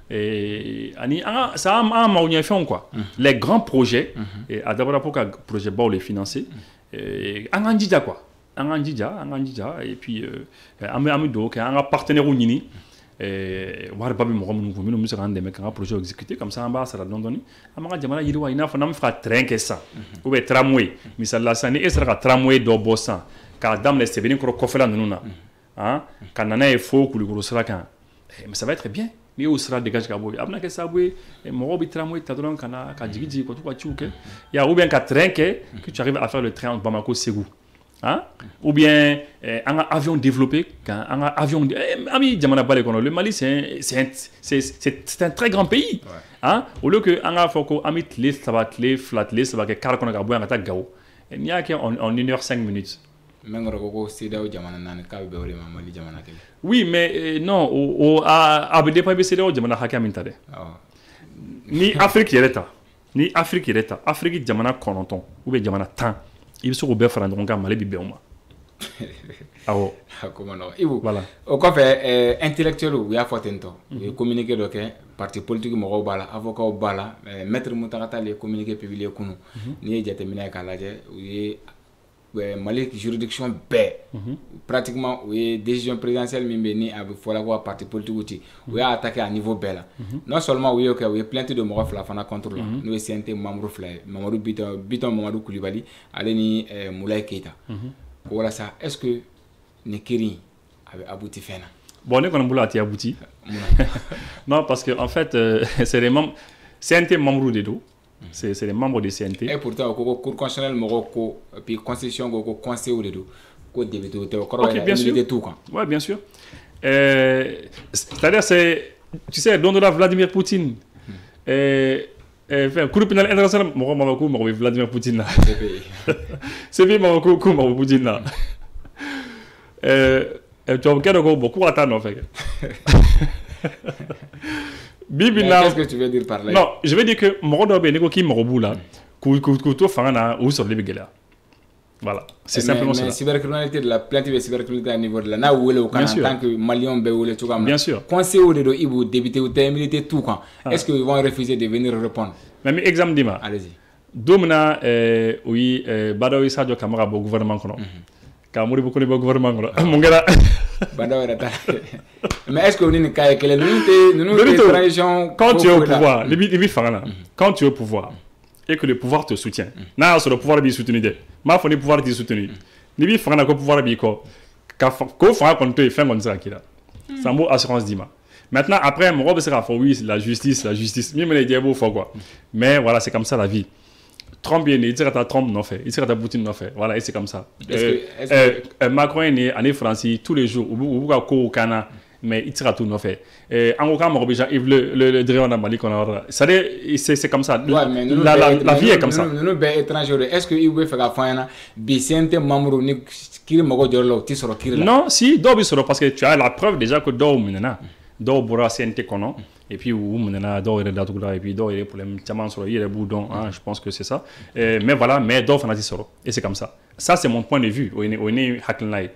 et ani anga ça a ma fait quoi les grands projets et à d'abord pour que projet ba les financer angandija quoi angandija et puis amido que un partenaire unini war babi mo ngom ngom no musaka ndeme kan projet exécuté comme ça en bas ça la dondoni amanga jamana yiriwa ina fa nam fra train que ça ou be tramway misalla sani esra tramway do bossa ka dam les sebeni ko kofela nuna hein kanana e fo ku liguro sala kan mais ça va être bien mais où sera dégage ka boy amna que ça boy mo bi tramway tadron kana ka jigiji ko to ka chuke ya ou bien ka train que tu arrives à faire le train entre Bamako Ségou hein ou bien un avion développé un avion ami jamana balé kono le Mali c'est un très grand pays hein au lieu que anga foko ami les sabat les flat les sabat que car kono ka boy ngata gawo il n'y a que en 1 heure 5 minutes Oui, mais non, à dépend CEDEAO jamana hakɛ min ta dɛ. Ni Afrique yɛrɛ ta, ni Afrique yɛrɛ ta, Afrique jamana 9 ou bien jamana 10, i bɛ se k'u bɛɛ fara ɲɔgɔn kan Mali bɛ bɛn o ma. Awɔ. Voilà. O kɔfɛ intellectuel u y'a fɔ ten tɔ. U ye communiqué dɔ kɛ, parti politique mɔgɔw b'a la, avocats b'a la, maître Muntaka Tall ye communiqué publié kunun. N'i ye jateminɛ k'a lajɛ, u ye Mali juridiction bɛɛ pratiquement u ye décision présidentielle min bɛ ni a bɛ fɔla ko parti politique ci, u y'a attaqué à niveau bɛɛ la. Non seulement u y'o kɛ, u ye plainte de mɔgɔ 2 fana contre la, n'o ye CNT membre 2 ye, Mamadou Biton Mamadou Coulibaly ale ni Moulaye Keita. Walasa est-ce que ne kiri avait abouti fena? Bon, ne kɔni bolo a tɛ abouti. Non, parce que en fait, c'est les membres, CNT membres de dos. C'est les membres du CNT. Et pourtant, le Cour constitutionnelle, puis Constitution, le Conseil ou les deux. Ok, bien sûr. Oui, bien sûr. C'est-à-dire, tu sais, don de la Vladimir Poutine. Cour pénale internationale, je Vladimir Poutine. C'est bien, je Poutine. Tu as beaucoup d'attendre, en fait. Qu'est-ce que tu veux dire par là? Non, je veux dire que Morodo Beneko qui Morobou là, Kouto Fangana ou sur les Begela. Voilà, c'est simplement ça. Mais cybercriminalité de la plainte de cybercriminalité à niveau de la na ou le en tant que Malien Béoulé tout comme. Bien sûr. Conseil ou de Ibu député ou milité tout quand. Est-ce qu'ils vont refuser de venir répondre? Même exemple Dima. Allez-y. Domina oui Badawi Sadio Kamara au gouvernement kono. Kamuri beaucoup le gouvernement kono. Mon gars. Mais est-ce que vous n'avez pas de tradition? Quand tu es au pouvoir, quand tu es au pouvoir et que le pouvoir te soutient, n'a sur le pouvoir de soutenir, ma foi le pouvoir de soutenir. Nibi fanga ko pouvoir bi ko ko fanga kon te fin kon ça qui là. C'est un mot assurance d'ima. Maintenant après mon robe sera oui la justice. Même les diables faut quoi. Mais voilà, c'est comme ça la vie. Trump bien il tire à Trump non fait, il tire à Poutine non fait. Voilà, et c'est comme ça. Macron est né en France tous les jours ou au Cana. Mais il tire à tout non fait. En aucun cas, le driver dans Mali qu'on a. C'est comme ça. La vie est comme ça. Nous étrangers. Est-ce qu'il veut faire affaire Bicente membre ni qui mogo diorlo ti soro kiri? Non, si dobi soro parce que tu as la preuve déjà que do maintenant. Do bora CNT kono et puis ou maintenant do est là et puis do est problème tellement sur il est boudon je pense que c'est ça. Mais voilà, mais do fanati soro et c'est comme ça. Ça c'est mon point de vue. On est Hackline.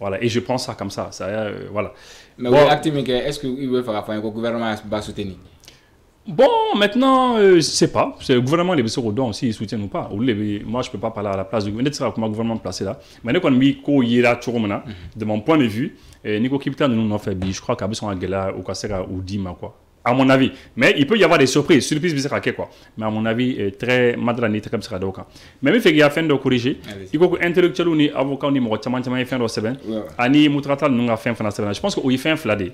Voilà, et je pense ça comme ça voilà. Mais bon, est-ce qu'il veut faire affaire que le gouvernement va soutenir? Bon, maintenant, je ne sais pas. C'est le gouvernement, les bessos au s'ils soutiennent ou pas. Moi, je ne peux pas parler à la place du gouvernement. C'est comment le gouvernement placé là. Mais nous, de mon point de vue, Nico Kipta nous a fait, je crois qu'à besoin de ou Kassera ou Dima, quoi. À mon avis. Mais il peut y avoir des surprises quoi. Mais à mon avis, très madrani, très comme ça. Mais il fait qu'il y a fin de corriger. Il faut que intellectuel ou avocat ni moi, il fait un semaine. Ani Mutratal nous a fait un semaine. Je pense qu'il fait un fladé.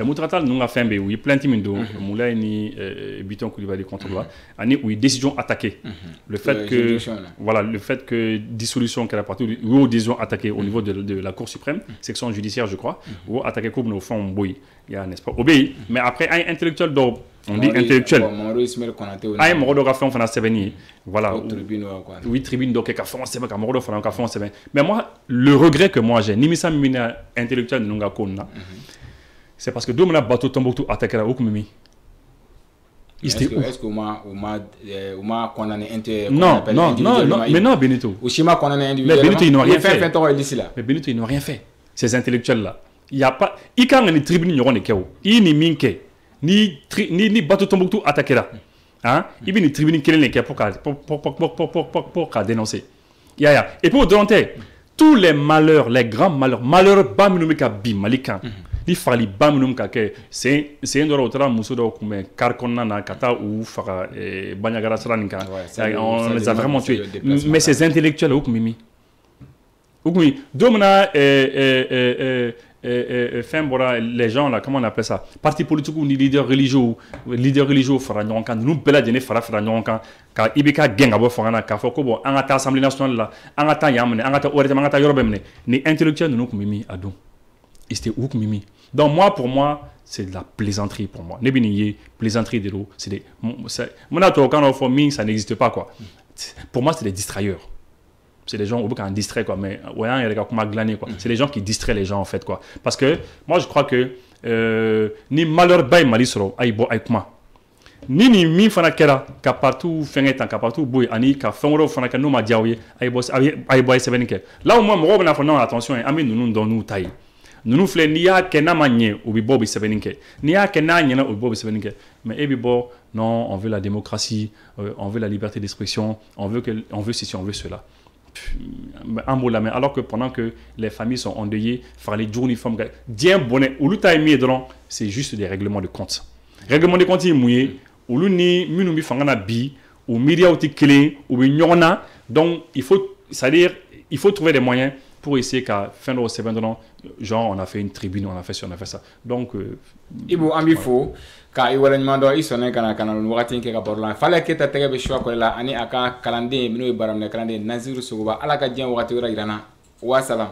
Mutratal nous a fait un bé où il plein timido. Moulay ni Biton Coulibaly contre loi. Ani où il décision attaquée. Le fait que voilà, le fait que dissolution qu'elle a partie ou décision attaquée au niveau de la Cour suprême, section judiciaire je crois, ou attaquer comme au fond boy. Il y a n'est-ce pas obéi. Mais après un intellectuel d'or on dit intellectuel. Ah, Morodo a fait un séveni. Voilà. Oui, tribune donc a fait un séveni, Morodo a fait un séveni. Mais moi, le regret que moi j'ai, Nimisa Mina intellectuel de Nunga Kona, c'est parce que Domina Bateau Tombouctou attaqué la Oukmimi. Est-ce que Ouma condamné non, mais non, Benito. Oshima condamné Mais individuellement. Benito, ils n'ont rien fait. Mais Benito, ils n'ont rien fait. Ces intellectuels-là. Il n'y a pas. Il y a une tribune, il y a une tribune. Il ni Bateau Tombouctou attaqué là. Hein? Il y a une tribune qui est pour dénoncer. Et puis au-delà, tous les malheurs, les grands malheurs, Baminoumika Bimalikan. Il fallait Baminoumika que c'est un droit au travail, Moussoudo, comme Karkona, Kata ou Fara, Banyagara Sranika. On les a vraiment tués. Mais ces intellectuels, Oukmimi. Oukmimi. Domina, les gens là, comment on appelle ça? Parti politique ou leader religieux, Faranyankan, nous beladene Faranyankan, car Ibika Gengabo Farana, Kafokobo, Angata Assemblée nationale là, Angata Yamne, Angata Orete, Angata Yorobemne, ni intellectuels nous Mimi Adou. C'était Oukmimi. Donc pour moi, c'est de la plaisanterie pour moi. Nebiniye, plaisanterie de l'eau, c'est des. Mon ato quand on fait ça n'existe pas quoi. Pour moi, c'est des distrailleurs. C'est des gens au bout qu'on distrait quoi, mais ouais, il y a des gars qui m'ont glané quoi. C'est des gens qui distraient les gens en fait quoi. Parce que moi je crois que ni malheur bay mali soro ay bo ay kuma. Ni mi fana kera ka partout fengetan ka partout boy ani ka fenworo fana ka no ma diawe ay bo ay sevenike. Là au moins mo bana fa non attention ami nous don nous taille. Nous flé ni ya kena manye ou bi bobi sevenike. Ni ya kena nyena ou bobi sevenike. Mais ebi bo non, on veut la démocratie, on veut la liberté d'expression, on veut ceci, on veut cela. Un mot là, mais alors que pendant que les familles sont endeuillées, faire les jours uniformes, bien bonnet, ou c'est juste des règlements de compte. Règlement de compte, mouillé, ou l'uni, minumi fangana bi, ou média ou clé, ou nyona. Donc, il faut, c'est-à-dire, il faut trouver des moyens pour essayer qu'à fin de ces 20 ans, genre, on a fait une tribune, on a fait ça. Donc, Ibu ambifo. Ka iwala nyamando isone kana wakati nke ka borlan fala keta tege be shwa ko la ani aka kalande mino baram ne kalande naziru suguba ala ka jeng wakati wira irana wa salam